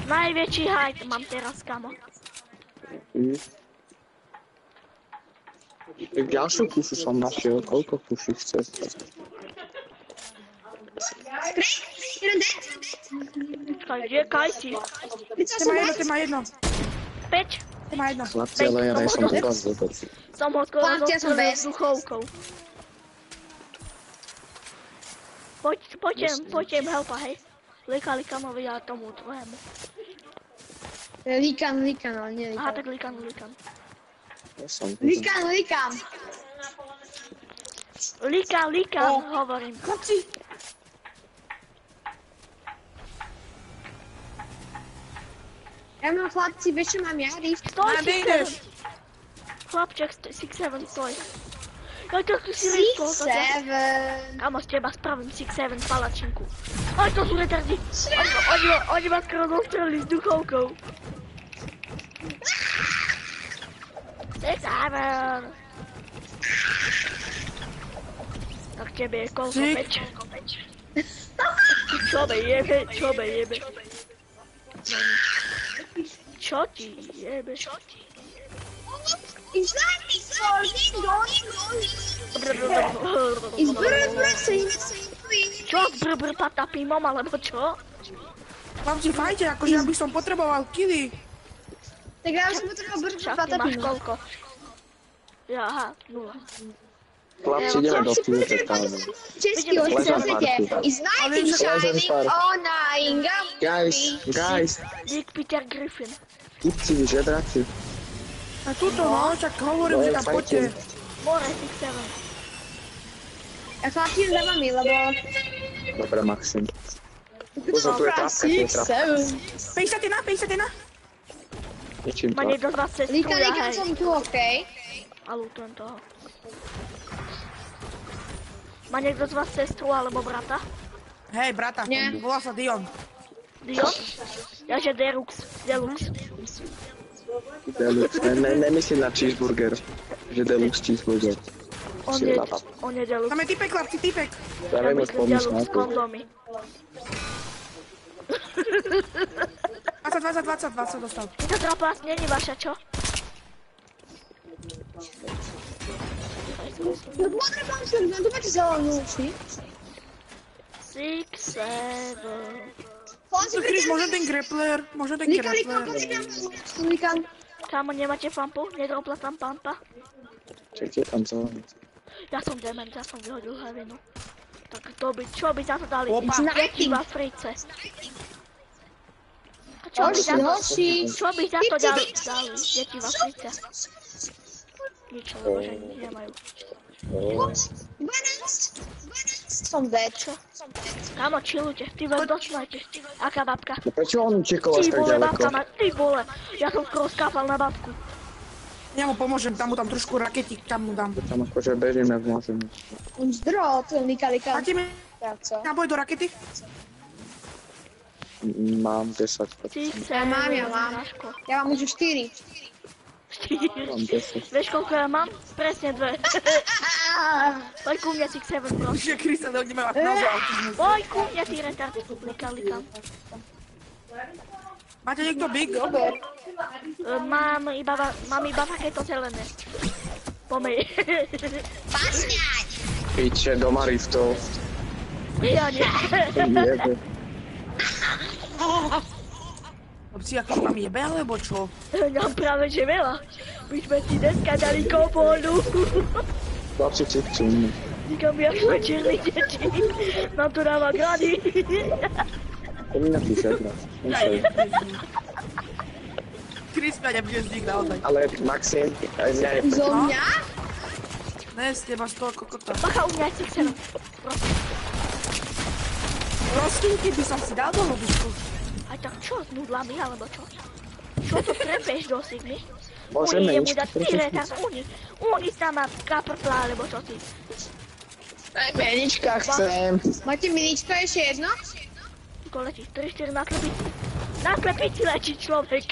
najväčší haj mám teraz, kamo. Tak ďalšiu kúšu som našiel. Koľko kúši chceš? Počkaj, kde kajti? Ty má jedno. 5. Ty má jedno. Chlapci, ale ja nejsem teraz vôbec. Som ho skoro Chlapci, ja som zostrelil bez. duchovkou. Poďte im helpa, hej. Likanovi a tomu tvojemu. Likan, ale nie Aha, likan. tak likan. Ja som Likan. Likan, hovorím. Chlapci. Ja mám chlapci, vieš čo mám ja? Stoj, Nadejneš. 6-7. Chlapček, 6-7, stoj. Ja to si rýchlo. 6-7. Kamo, z teba spravím 6-7 palačinku. Aj to sú retardi. Oni ma skoro zostrelili s duchovkou. 6-7. Tak tebe je koľko? 5. Čo me jebe? Čo ti jebe? Is that going? Is Čo? Br patapimom, alebo čo? Chlapci, fajte, akože ja by som potreboval kily. Tak ja už som potreboval brzo Však ty máš patapinu. koľko? Ja, aha, 0. Chlapci, ideme do Filipy, kámo. Český očistite. Is night shining on a ingam. Guys. Dick Peter Griffin. Kupci, žebraci. A tuto, no, čak hovorím, že tam poďte. More 6-7. Ja chlapci už nemám, lebo... Dobre, Maxim. Pozor, tu je trapka, tu je trapka. 51. Ničím Má to. niekto z vás cestu, Líkam hej. som tu, okej. A lutujem toho. Má niekto z vás sestru alebo brata? Hej, brata, Nie. volá sa Dion. Dion? Ja že Deluxe. Deluxe. Nemyslím na cheeseburger. Že deluxe cheeseburger. On je Deluxe. Tam je typek, chlapci, typek. Ja Ja viem už myslím pomysť na Deluxe to. kondomy. 20 dostal. To trapás není vaša, čo? No modré mám som, no to máte zelenú, či? 6, 7... Chris, možno ten grappler. Líkam, líkam. Kámo, nemáte pampu? Nedropla tam pampa? Čekaj, tam zelený. Ja som dement, ja som vyhodil hlavinu. Tak to by, čo by za to dali? Opa. Deti v Africe. A čo by za to, Hoši. čo by za to dali? Deti v Africe. Nič, lebo že nič nemajú. 12. Som dead. Kámo, chillujte, ty len dočnajte. Aká babka? No prečo on utekol až Ty tak vole, ďaleko? babka ma, ty vole. Ja som skoro skápal na babku. Ja mu pomôžem, tam mu dám trošku raketík, tam mu dám. Tam akože bežím, jak môžem. On zdrol, to líka. Máte mi Tak co? náboj do rakety? Mám 10. Ja mám. Ja mám už 4. Mám 10. Vieš, koľko ja mám? Presne 2. Poď ku mne 6-7, prosím. Že Chris sa neodneme mať naozaj autizmus. Poď ku mne, ty retard. Likam. Máte niekto big? Mám iba takéto zelené. Pomej. Piče, doma riftov. Ja nie. Jebe. Chlapci, akože mám jebe, alebo čo? Nám práve že veľa. My sme si dneska dali kopolu. Chlapci, cikčím. Nikam jak sme černí deti. Nám to dáva grady. To mi napíše, no. Chris mňa nebude zdik naozaj. Ale Maxim, aj z mňa je Zo mňa? Ne, z teba z toho kokota. Bacha, u mňa je 6-7. Prosím, keby som si dal do lobičku. Aj tak čo, s nudlami, alebo čo? Čo to trepeš do Sigmy? Môžeme Uni, jemu ísť, dať prečo retard, Uni tam má kaprtla, alebo čo ty? Aj menička chcem. Máte miničko ešte jedno? Ako letí, 3-4 na klepici. Na klepici letí človek.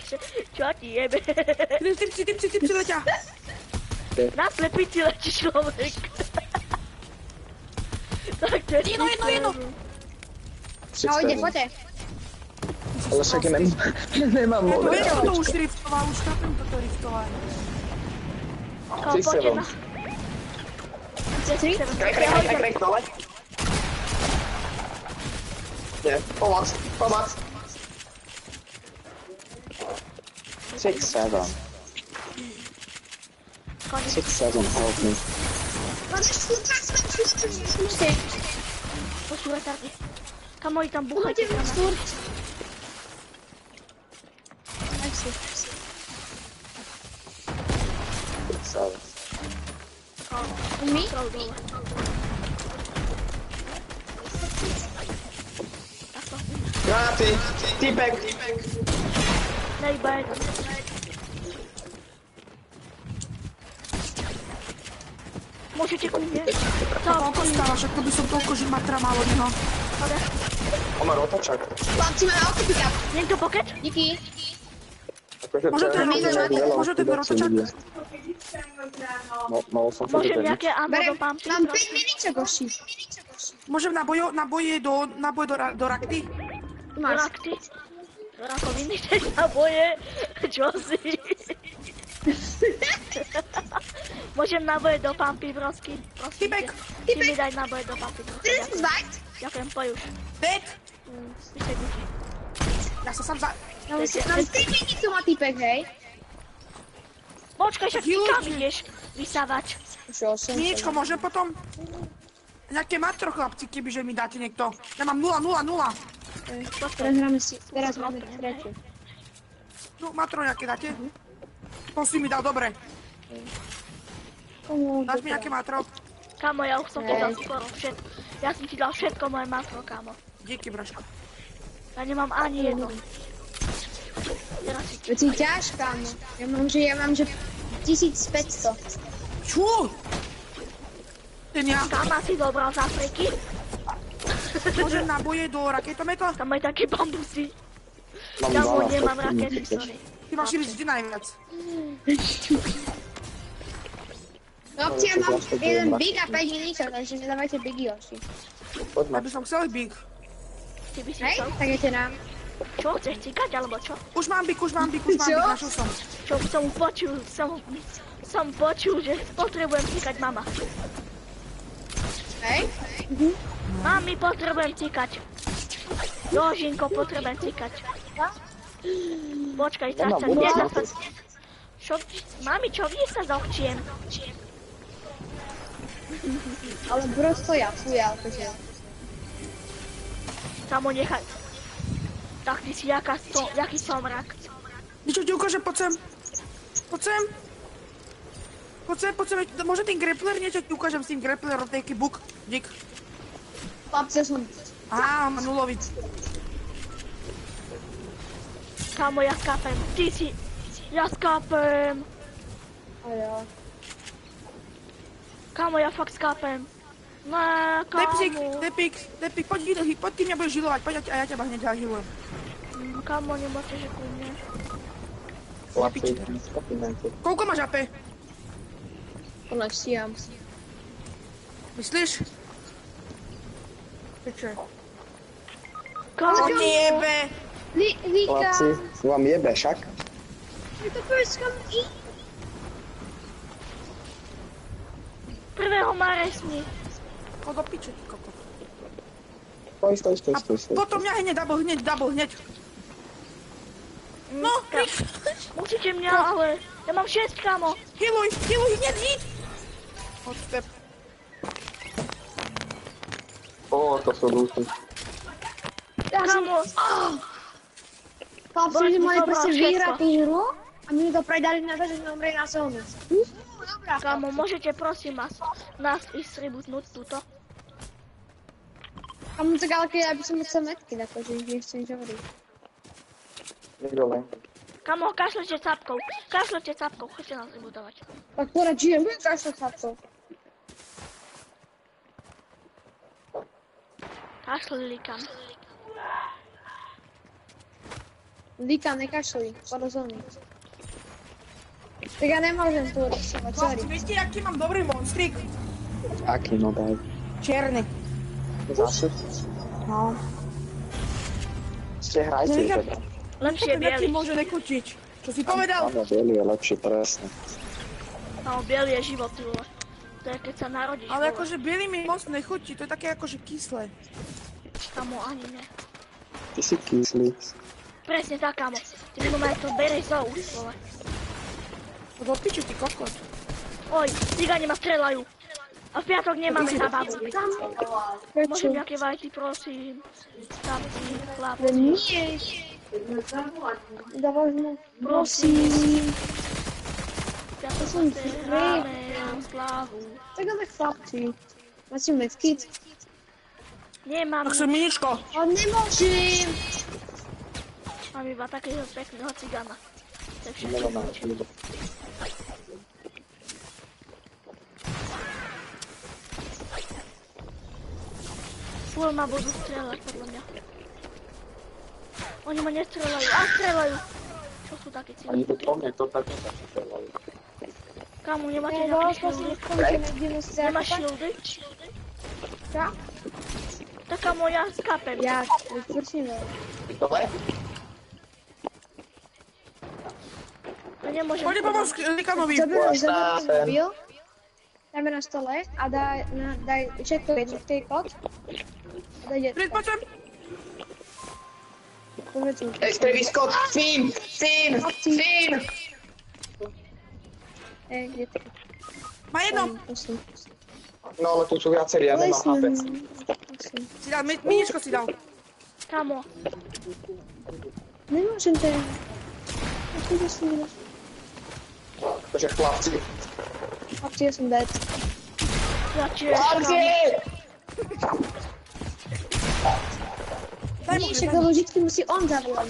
Čo ti jebe? Typci leťa. Na klepici letí človek. Tak to je Jedno. Poďte. Ale však nemám No modré. je to už riftová, už chápem toto riftovanie. Kámo, poďte na... Krek, dole. Nie, pomoc. 6, 7. 6, 7, help me. To sú retardy. Kamo, oni tam búchajte na nás. My? Dole. Graty, typek. Ne, iba jeden. Môžete ku mne? Koľko stáva, však to by som toľko, že matra malo neho. Omar, otočak. Chlapci má autopika. Niekto pocket? Díky. Môže ten rotočak? Mal som sa Môžem dodeliť. nejaké ammo do pumpy? Mám 5 miničok, hoši. Môžem naboje do rakty? Tu máš. Rakty? Rakoviny, naboje? Čo si? Môžem naboje do pumpy, prosky? Typek. Ty mi daj naboje do pumpy. Ty zvať? Ďakujem, poj už. Dead. Vy ste guči. Ja sa sám za... Mám 3 miničok, má typek, hej. Počkaj, však ty kam ideš, vysávač? Už 8. Miničko, môžem potom? Nejaké matro, chlapci, kebyže mi dáte niekto. Ja mám 0. Teraz máme tretie. No, matro nejaké dáte? To si mi dal, dobre. Dáš mi nejaké matro? Kámo, ja už som ti dal skoro všetko. Ja som ti dal všetko moje matro, kámo. Díky, braško. Ja nemám ani jedno. Teraz si... Veď si ťažká, no. Ja mám, že 1500. Čo? Ten ja. Tam si dobral z Afriky. Môžem naboje do raketometa? Tam aj také bambusy. Mám Ja mu 12 nemám odporných rakety, tiež. sorry. Ty máš vždy najviac. No ja mám jeden big a 5 miníčov, takže nedávajte bigy oši. Ja by som chcel big. Ty by si Hej, chcel? tak idete nám. Čo, chceš cikať, alebo čo? Už mám big, Čo? našiel som. Čo som počul, že potrebujem cikať mama. Hej? Mami, potrebujem cikať. Jožinko, potrebujem cikať. Počkaj, Nemám caca, vôbec kde na to. Mami, čo kde sa zochčiem? Ale prosto ja, fuja, akože. Samo nechaj. Tak ty si jaký somrak. Niečo ti ukážem, poď sem. Poď sem, môže ten grappler, niečo ti ukážem s tým grapplerom, taký buk, dík. Chlapce som. Á, mám nulový. Kamo, ja skápem. Ty si... Ja skápem. A ja. Kamo, ja fakt skápem. No, Depik, poď ty mňa budeš žilovať, poď a ja ťa hneď zažilujem. Kamo, nemáte, že ku mne. Chlapci, skopinajte. Koľko máš AP? Ona stíham. Myslíš? Peče. Kamo, Jebe! Vika! Chlapci, vám jebe však. Je to first come eat. prvého ma resni. Choď do piče, ty kokot. Stoj. Potom mňa double, hneď. No, Musíte mňa, ale... Ja mám 6, kamo. Healuj, hneď, hit! Odstep. To sú lúty. Kamo. Chlapci, my sme mali proste vyhrať tú hru a my to predali na to, že sme umreli na zónu. Dobrá. Kamo, môžete prosím nás ísť rebootnúť túto? Kamo, tak ale keď by som chcel metky, akože nechcem nič hovoriť. Kamo, kašlete capkou, chcete nás rebootovať. Tak porad žijem, budem kašľať chlapcov. Kašlili kam. Vika, nekašli, podľa zóny. Tak ja nemôžem tu odpisovať, sorry. Chlapci, viete, aký mám dobrý monstrik? Aký, no daj. Čierny. Zase? No. Ste hrajte, teda. Lepšie Taký biely. môže nekočiť. Čo si povedal? Áno, bielý je lepšie, presne. No, biely je život, ty vole. To je keď sa narodíš, Ale vole. akože bielý mi moc nechutí, to je také akože kyslé. Kamo, ani ne. Ty si kyslý. Presne tak, kamo. Ty mi normálne to bereš za úst, vole. Do piče, ty kokot. Oj, cigáni ma strelajú. A v piatok nemáme zábavu. Prečo? Môžem nejaké vajty, prosím. Chlapci, chlapci. Nie. Dávaš mu. Prosím. Ja to som hráme na slávu. Tak ale chlapci. Máte medkit? Nemám. Tak som miničko. Ale nemôžem. Mám iba takého pekného cigána. To je všetko. Nemáme. Fúl ma budú strieľať, podľa mňa. Oni ma nestrieľajú. A strieľajú. Čo sú také cigáni? Ani to po mne, to tak nestrelajú. Kamu, nemáte Ja nejaké dám shieldy? posledný Nemáš shieldy? Čo? Tak kamo, ja skápem. Ja, vytvrčím. Dobre? To nemôžem. Poďte pomôcť Likanovi. Zober mobil, dáme na stole a daj všetko jednotký kód. A daj Pred, poď sem. Povedz. Strevisko, Fín! Kde to? Má jedno. Prosím. No ale tu sú viacerí, ja nemám HP. Prosím. Si dal, miničko si dal. Kamo, Nemôžem to. Ako si nedáš? Takže chlapci. Chlapci, ja som dead. ja tiež, Chlapci! kamo. Daj mu Nie, Chris, však daj mu. lebo vždycky musí on zavolať.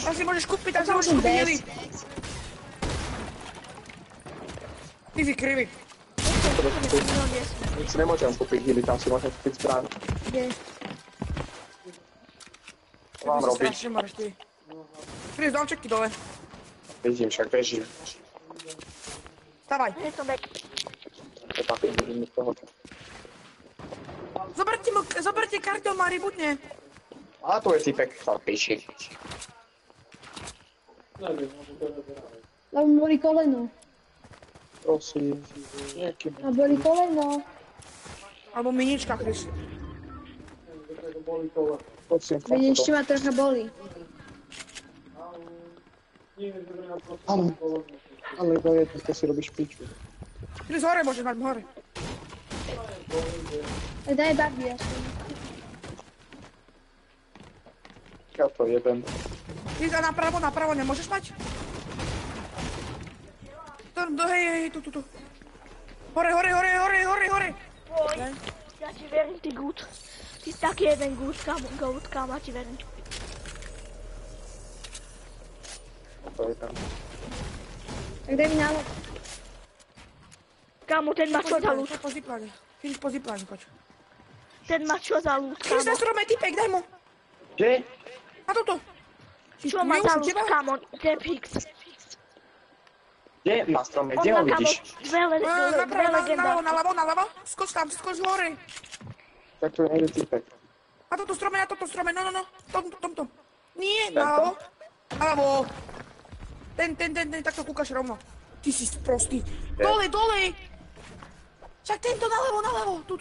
Tam si môžeš kúpiť, tam si Tam môžeš som kúpiť bez. heli. Ty si krivý. Nic si nemôžem kúpiť hily, tam si môžem kúpiť zbraň. Kde? Čo mám robiť? Strašne máš ty. Chris, domčeky dole. Vidím, však bežím. Stavaj. Je to back. Zoberte kartel, má rybutne. A tu je typek, tam píši. Lebo mu boli koleno. Prosím, nejaký... A boli koleno. Alebo minička, Chris. Prosím, Veď ešte ma trocha boli. Ale iba jedno, to si robíš piču. Chris, hore môžeš mať, hore. Daj babi, aspoň. Ja to jebem. Chris, a napravo nemôžeš mať? Hej, tu. Hore. Oj, ja ti verím, ty gut. Ty si taký jeden gut, kámo, ti verím. To je tam. Tak daj mi návod. Kámo, ten má čo za lút? Po ziplane. Chris, po ziplane, poď. Ten má čo za lút, Chris, na kámo? strome, typek, daj mu. Kde? A toto. Čo má za lút, kámo? Depix. Kde? Na strome, On kde má, ho kámo, vidíš? dve legendárky. Naľavo. Skoč tam, skoč hore. Tak to je jeden typek. Na toto strome, no. Tom. Nie, naľavo. Naľavo. Ten, takto kúkaš rovno. Ty si sprostý. Dole. Však tento naľavo. Tu.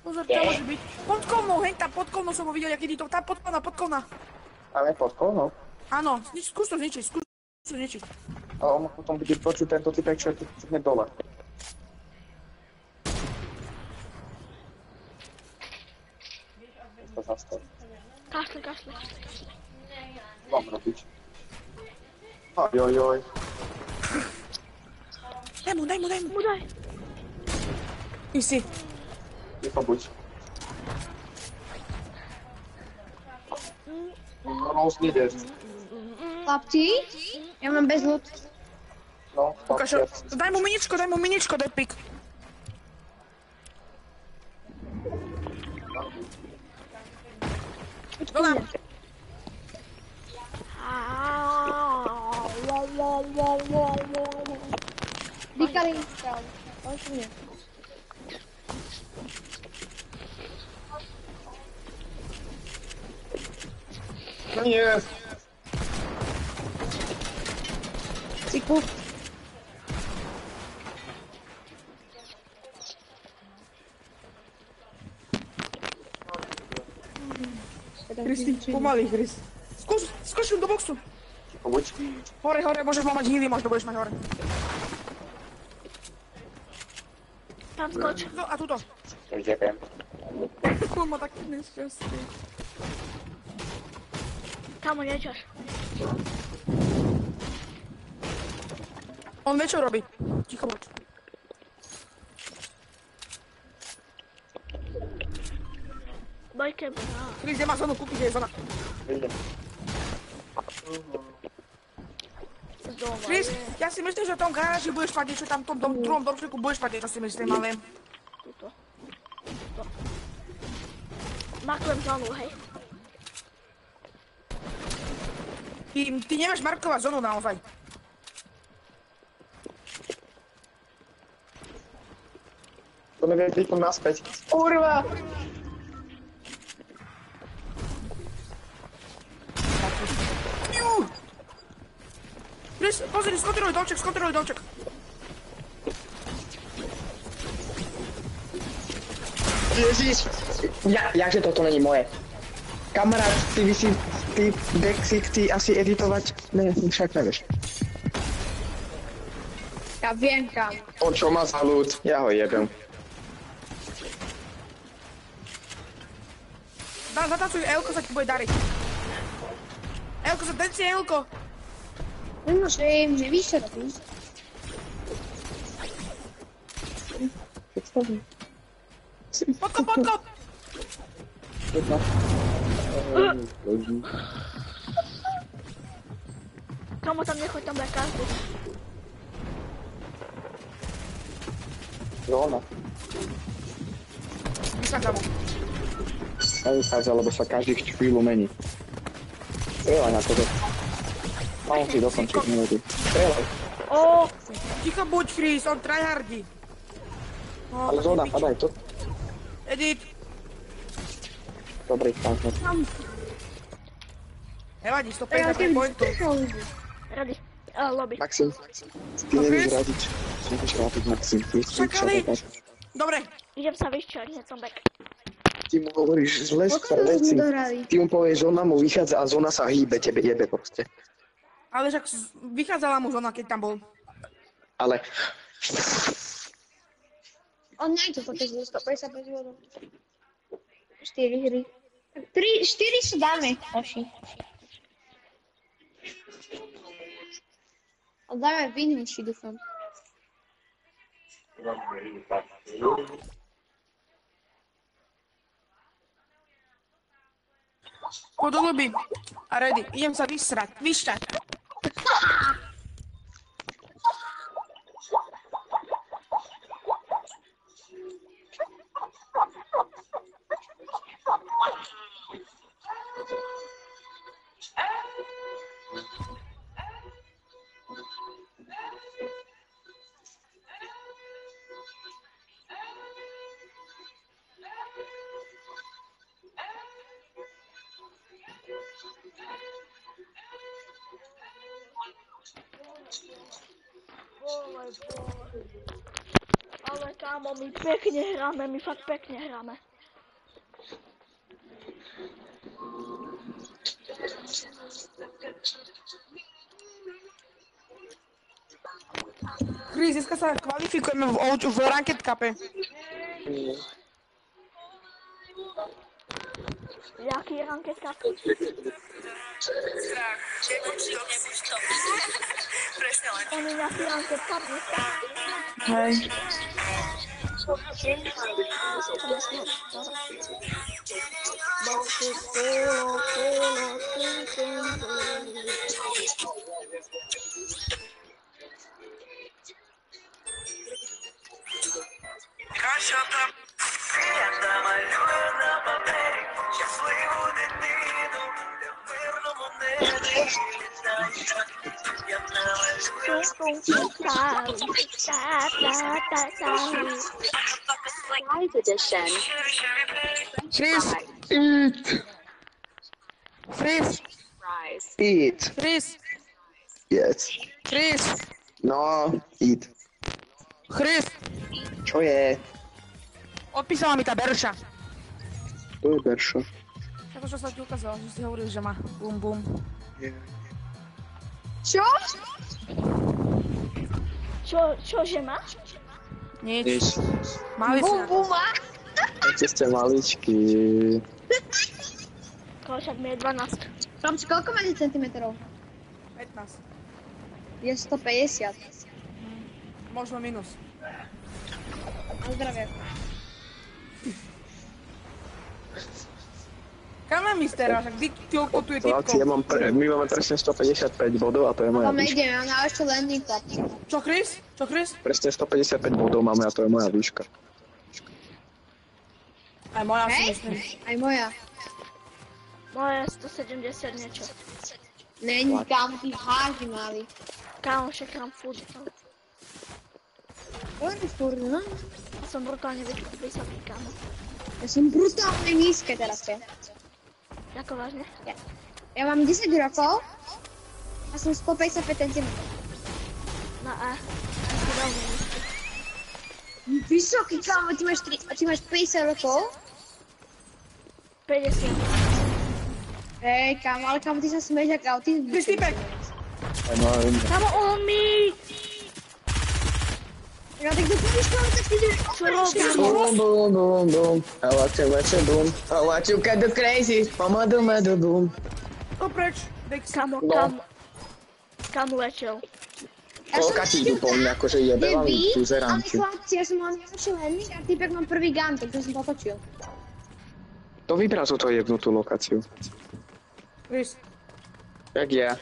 Pozor, čo môže byť? Pod kovnou, hej, tam pod kovnou som ho videl, aký to, tá podkovna. Ale pod kolnou. Áno, skús to zničiť. Ale on potom bude počuť tento typek, čo je tu hneď dole. To zastav. Kašle. Mám robiť. Joj. Daj mu. Mu daj. Ty si. Ticho buď. Rose needed. Chlapci, ja mám bez ľud. No, Ukáž, daj mu miničko, daj pik. Dole. Vykali, kámo. Počne. No nie. Ciku. Kristi, pomaly, Chris. Skúš do boxu. Ticho buď. Hore, môžeš mať healy, možno budeš mať hore. Tam skoč. No a tuto. Jebem. On má také nešťastie. Kámo, niečoš. On vie, čo robí. Ticho buď. Bojke, Chris, kde má zónu, kúpiť, kde je zóna. Vidím. Chris, ja si myslím, že v tom garáži budeš mať niečo, tam v tom druhom domčeku budeš mať niečo, si myslím, ale... Tuto. Markujem zónu, hej. Ty nemáš markovať zónu naozaj. To nevie kliknúť naspäť. Kurva! Chris, pozri, skontroluj domček. Ježiš! Jakže toto není moje? Kamarát, ty Dexik, ty asi editovať... Ne, však nevieš. Ja viem, kámo. O čo má za ľud? Ja ho jebem. Zatancuj, Elko sa ti bude dariť. Elko, zatancuj, Elko. Nemôžem, nevíš, čo robím. Podkop, podkop! Kamo tam nechoď, tam bude každý. Zóna. Vychádza mu. Nevychádza, lebo sa každý chvíľu mení. Strieľaj na toto. A on si dokončí minúty. Strieľaj. Ó, ticho buď, Chris, on tryhardí. Ale zóna, padaj to. Edit. Dobrý, tam sme. Nevadí, 150 pointu. Rady. Lobby. Maxim, ty nevieš radiť. Nevieš radiť, Maxim. Čakali. Dobre. Idem sa vyšťať, hneď som back. Ty mu hovoríš zle veci. Ty mu povieš, zóna mu vychádza a zóna sa hýbe, tebe jebe proste. Ale však vychádzala mu zóna, keď tam bol. Ale... On nie je to také zle, 155 bodov. 4 hry. 4 si dáme, hoši. Ale dáme výnimši, dúfam. Poď do lobby. A ready. Idem sa vysrať. Vyšťať. Ale kámo, my pekne hráme, my fakt pekne hráme. Chris, dneska sa kvalifikujeme v Ranked Cupe. Jaký Ranked Cup? On je nejaký Ranked Cup dneska. Hej. Live edition. Chris, eat. Chris, Rise. Eat. Chris, Yes. Chris, No, eat. Chris. Čo je? Odpísala mi tá Berša. To je Beršo. To, čo sa ti ukázalo, že si hovoril, že má bum bum. Čo? Čože má? Nič. Mali si na to. Buma? Ešte ste maličky. Však mi je 12. Romči, koľko máte centimetrov? 15. Je 150. Možno minus. Na zdravie. Kam mám ísť teraz? Ty tu je Chlapci, typko. my máme presne 155 bodov a to je moja Tam výška. nejdeme, mám na ešte landing club. Čo, Chris? Čo, Chris? Presne 155 bodov máme a to je moja výška. Aj moja si Hej? myslím. Aj moja. Moje 170 niečo. Není, kámo, ty háži mali. Kámo, však hrám furt. Poďme furt, no? Ja som brutálne vysoký, kámo. Ja som brutálne nízke teraz, ja. Ako vážne? Ja mám 10 rokov a som 155 cm. No a si veľmi nízky. Vysoký, kámo, ty máš 50 rokov? 50. Hej, kámo, ale kámo, ty sa smeješ jak autizm. Chris, typek! Kámo, on mi! Ja tak dopadneš, kámo, tak ty ideš operečne. Boom, boom, boom, boom. I want to boom. I want to get the crazy. Mama do boom. To preč. Dex. Kámo, No. kam lečel? Koľka ti idú po mne, akože jebe vám Vy, tú ale zeranci. chlapci, ja som mal najlepší landing a typek mám prvý gun, takže som potočil. To vybral túto jebnutú lokáciu. Chris, Jak ja.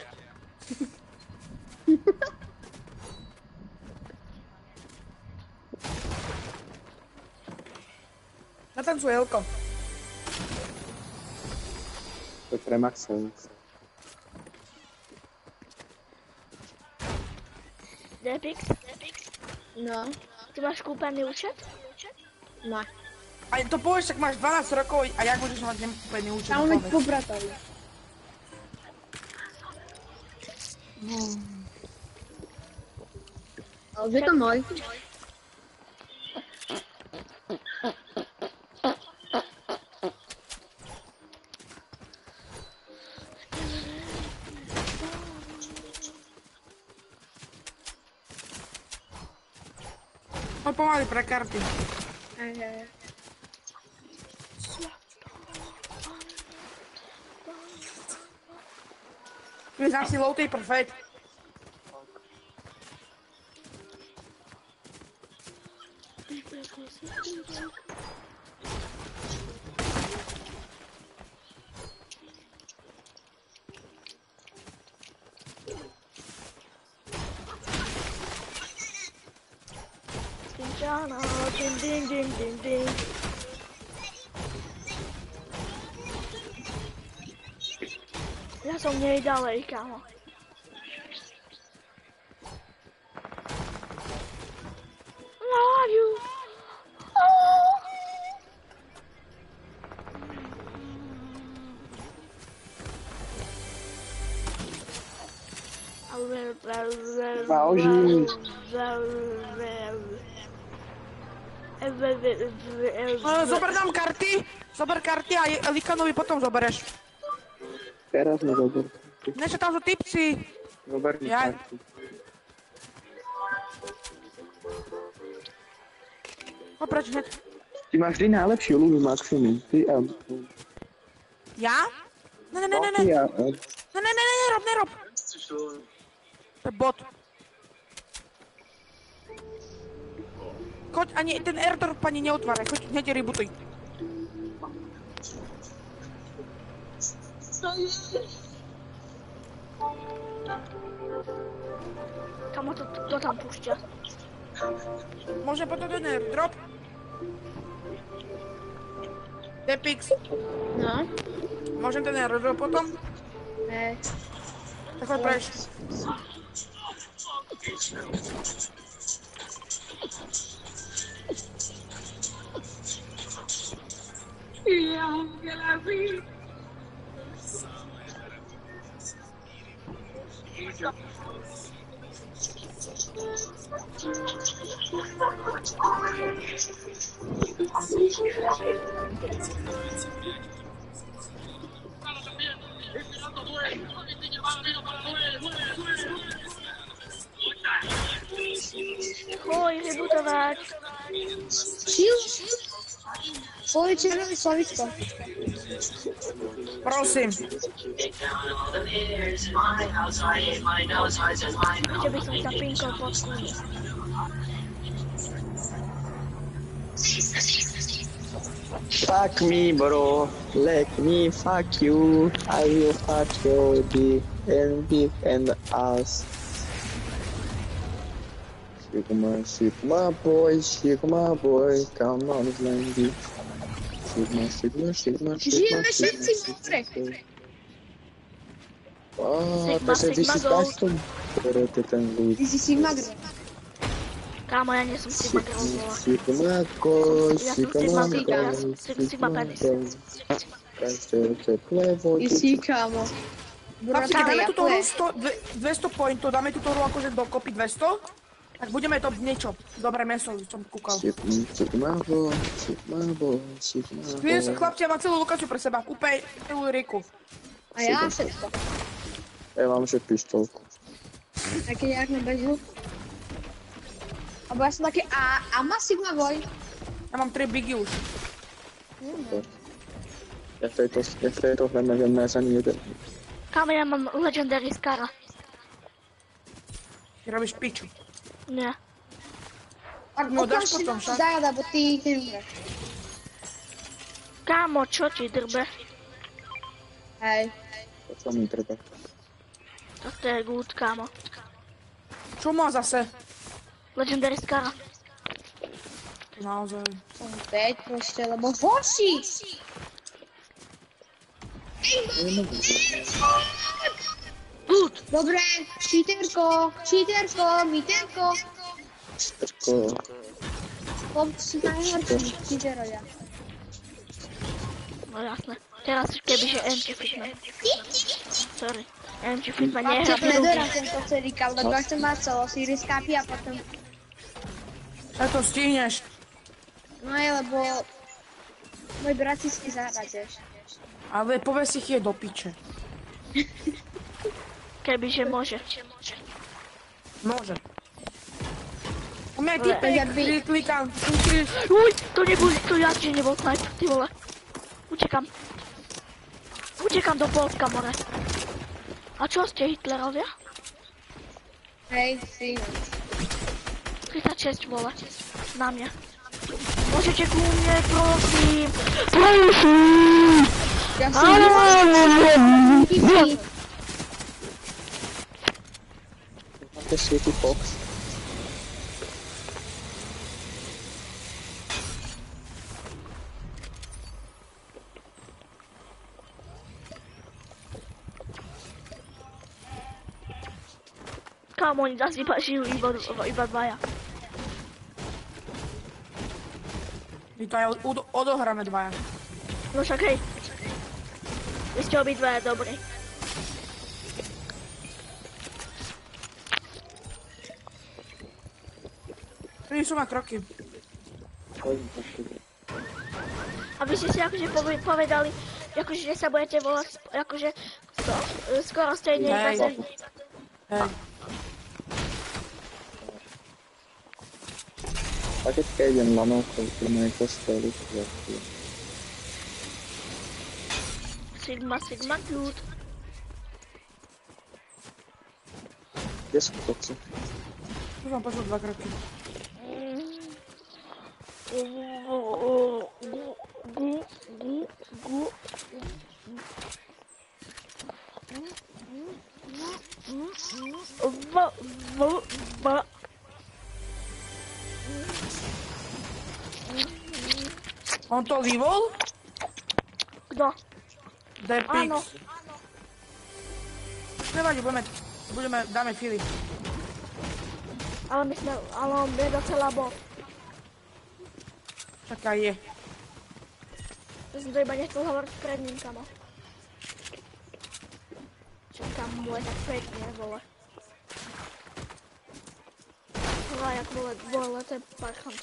natancuj Elko. To je pre Maxov. Depix, No, ty máš kúpený účet? no. A to povieš, ak máš 12 rokov a jak budeš mať nekúpený účet? Tam mi povedz. po bratovi. Ale je to môj. Poď pomaly pre karty. Chris, dám si low taper, fade. Cinciano, ding ding ding ding ding. Ja som nej ďalej, kámo. Love you. Pauži. Zober nám karty. Zober karty a Likanovi potom zobereš. Teraz mi zober. Niečo tam sú tipsy. Zober mi Jaj. karty. Poď preč hneď. Ty máš vždy najlepšiu ľudí, Maximum. Ty a... Ja? Ne. Ty a... Nerob. To je bot. Choď, ani ten airdrop ani neutváraj, choď hneď rebootuj. Kamo to tam púšťa. Môžem potom ten airdrop? Depix, No. môžem ten airdrop potom? Ne. Tak choď preč. Choj, rebootovať. Chill. Povie červený slovičko. Prosím. Že by som sa pinkol pod kúň. Fuck me, bro. Let me fuck you. I will fuck your dick and ass. Sigma boy, come on, Landy. Sigma. Žijeme všetci v hore. To sa ty si custom. Ktoré to ten ľudí. Ty si Sigma Girl. Kámo, ja nie som Sigma Girl. Sigma penis. Ty si, kámo. Chlapci, keď dáme ja túto hru tvoje. 200 pointov, dáme túto hru akože dokopy 200, tak budeme to niečo. Dobré meso, som kúkal. Sigma boy. Vieš, chlapci, ja mám celú lokáciu pre seba, úplne celú riku. A ja všetko. Ja mám že pištolku. A keď ja mám bežu. Abo ja som také Ama Sigma Boy. Ja mám 3 bigy už. Ja v tejto hre neviem nájsť ani jeden. Kámo, ja mám Legendary Skara. Ty robíš piču. Nie. Tak No, dáš ukáž si potom nám však. záda, bo ty neumreš. Kámo, čo ti drbe? Hej. To sa mi treba. Tak to je good, kámo. Čo má zase? Legendary Skara. Naozaj. Som 5 proste, lebo hoši! Good. Dobre, cheaterko, miterko. Strko. Chlopci sú najhorší, cheaterovia. No jasné. Teraz kebyže MG Fitman. Sorry. MG Fitman Mám nehra čo v drugi. nedorám tento cerikal, lebo ja chcem mať celo Series Cupy a potom... Aj to stihneš. No je, lebo... Môj brat si zahrať, vieš. Ale povedz ich je do piče. Kebyže môže. Môže. U mňa je typek, klikám. Uj, to nebol snipe, ty vole. Utekam do Polska, more. A čo ste Hitlerovia? Hej, si. 36, vole. Na mňa. Môžete ku mne, prosím. Prosím! Ja som Máte Sweetie Fox. Kámo, oni zase žijú iba dvaja. My to aj odohráme dvaja. No však hej. Vy ste obidvaja dobrí. Prinesú ma kroky. A vy ste si akože povedali, akože že sa budete volať, akože skoro stejne iba Hej. Hej. A keď idem na novku, to moje kostely. Sigma, kľud. Kde sú kokci? Tu som pošol 2 kroky. On to vyvol? Kto? Depix. Áno. Nevadí, dáme Filip. Ale on je docela bot. Čakaj, je. Ja som to iba nechcel hovoriť pred ním, kamo. Čakám mu je tak pekne, vole. Chová, jak vole, to je parchant.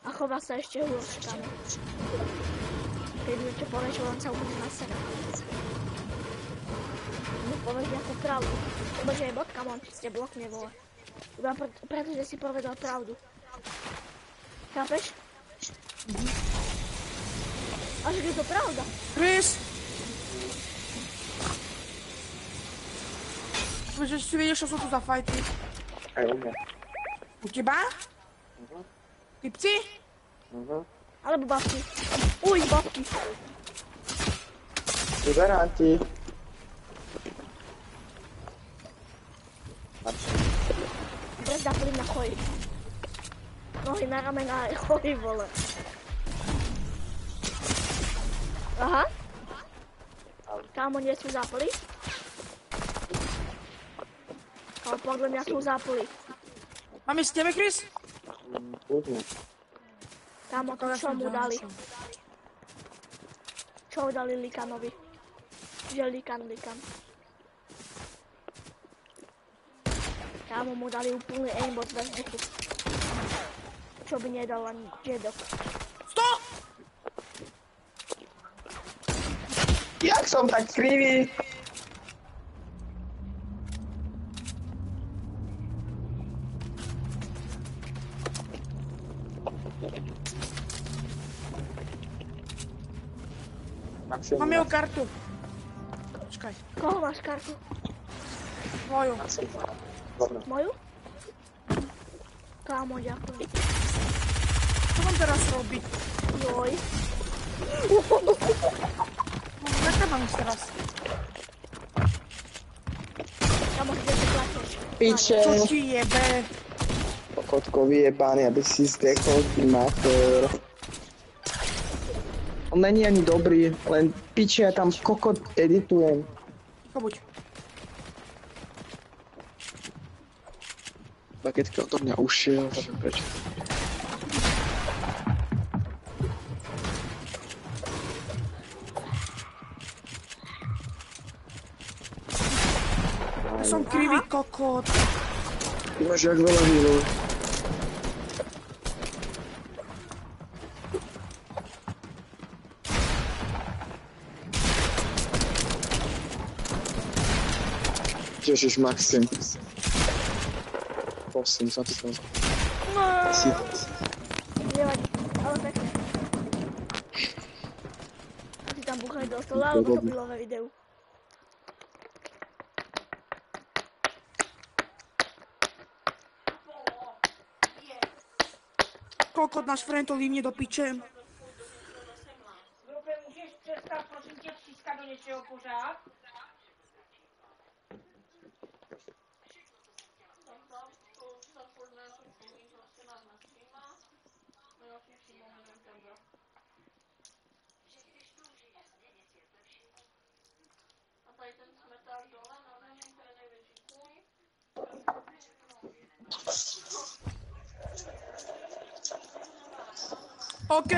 A chová sa ešte horšie, kamo. Keď mi to povie, že on sa úplne na sebe. Mi povedz nejakú pravdu. Lebo že je bot, kamo, on ste blokne, vole. Iba preto, že si povedal pravdu. Chápeš? A že je to pravda. Chris! Že si vieš, čo sú tu za fajty? Aj u mňa. U teba? Typci? Alebo babky. Uj, babky. Liberáti. Brezda plyn na choji. Nohy na ramena a choji, vole. Aha. Kámo, nie sú zápali? Ale podľa mňa sú zápali. Mám ísť s tebe, Chris? Kľudne. Kámo, to čo mu dali? Čo dali Likanovi? Že Likan. Kámo, mu dali úplný aimbot bez vzduchu. Čo by nedal ani Jedok. Stop! Jak som tak krivý? Mám jeho kartu. Počkaj. Koho máš kartu? Tvoju. Moju? Kámo, ďakujem. Čo mám teraz robiť? Joj. Jak to mám teraz? Kámo, kde si platíš? Piče, Čo ti jebe? kokotko vyjebaný, aby si zdechol, ty mater. On není ani dobrý, len piče, ja tam kokot editujem. Pobuď. Bagetka odo mňa ušiel, takže prečo? Som krivý kokot. Ty máš jak veľa healov. Ježiš, Maxim. Prosím, sa to tam. Si. Nevadí, ale pekne. Ty tam buchaj do stola, alebo to bylo ve videu. Kokot, náš friend to límne do piče. Grupy, můžeš přestat, prosím tě, třískat do něčeho pořád? OK.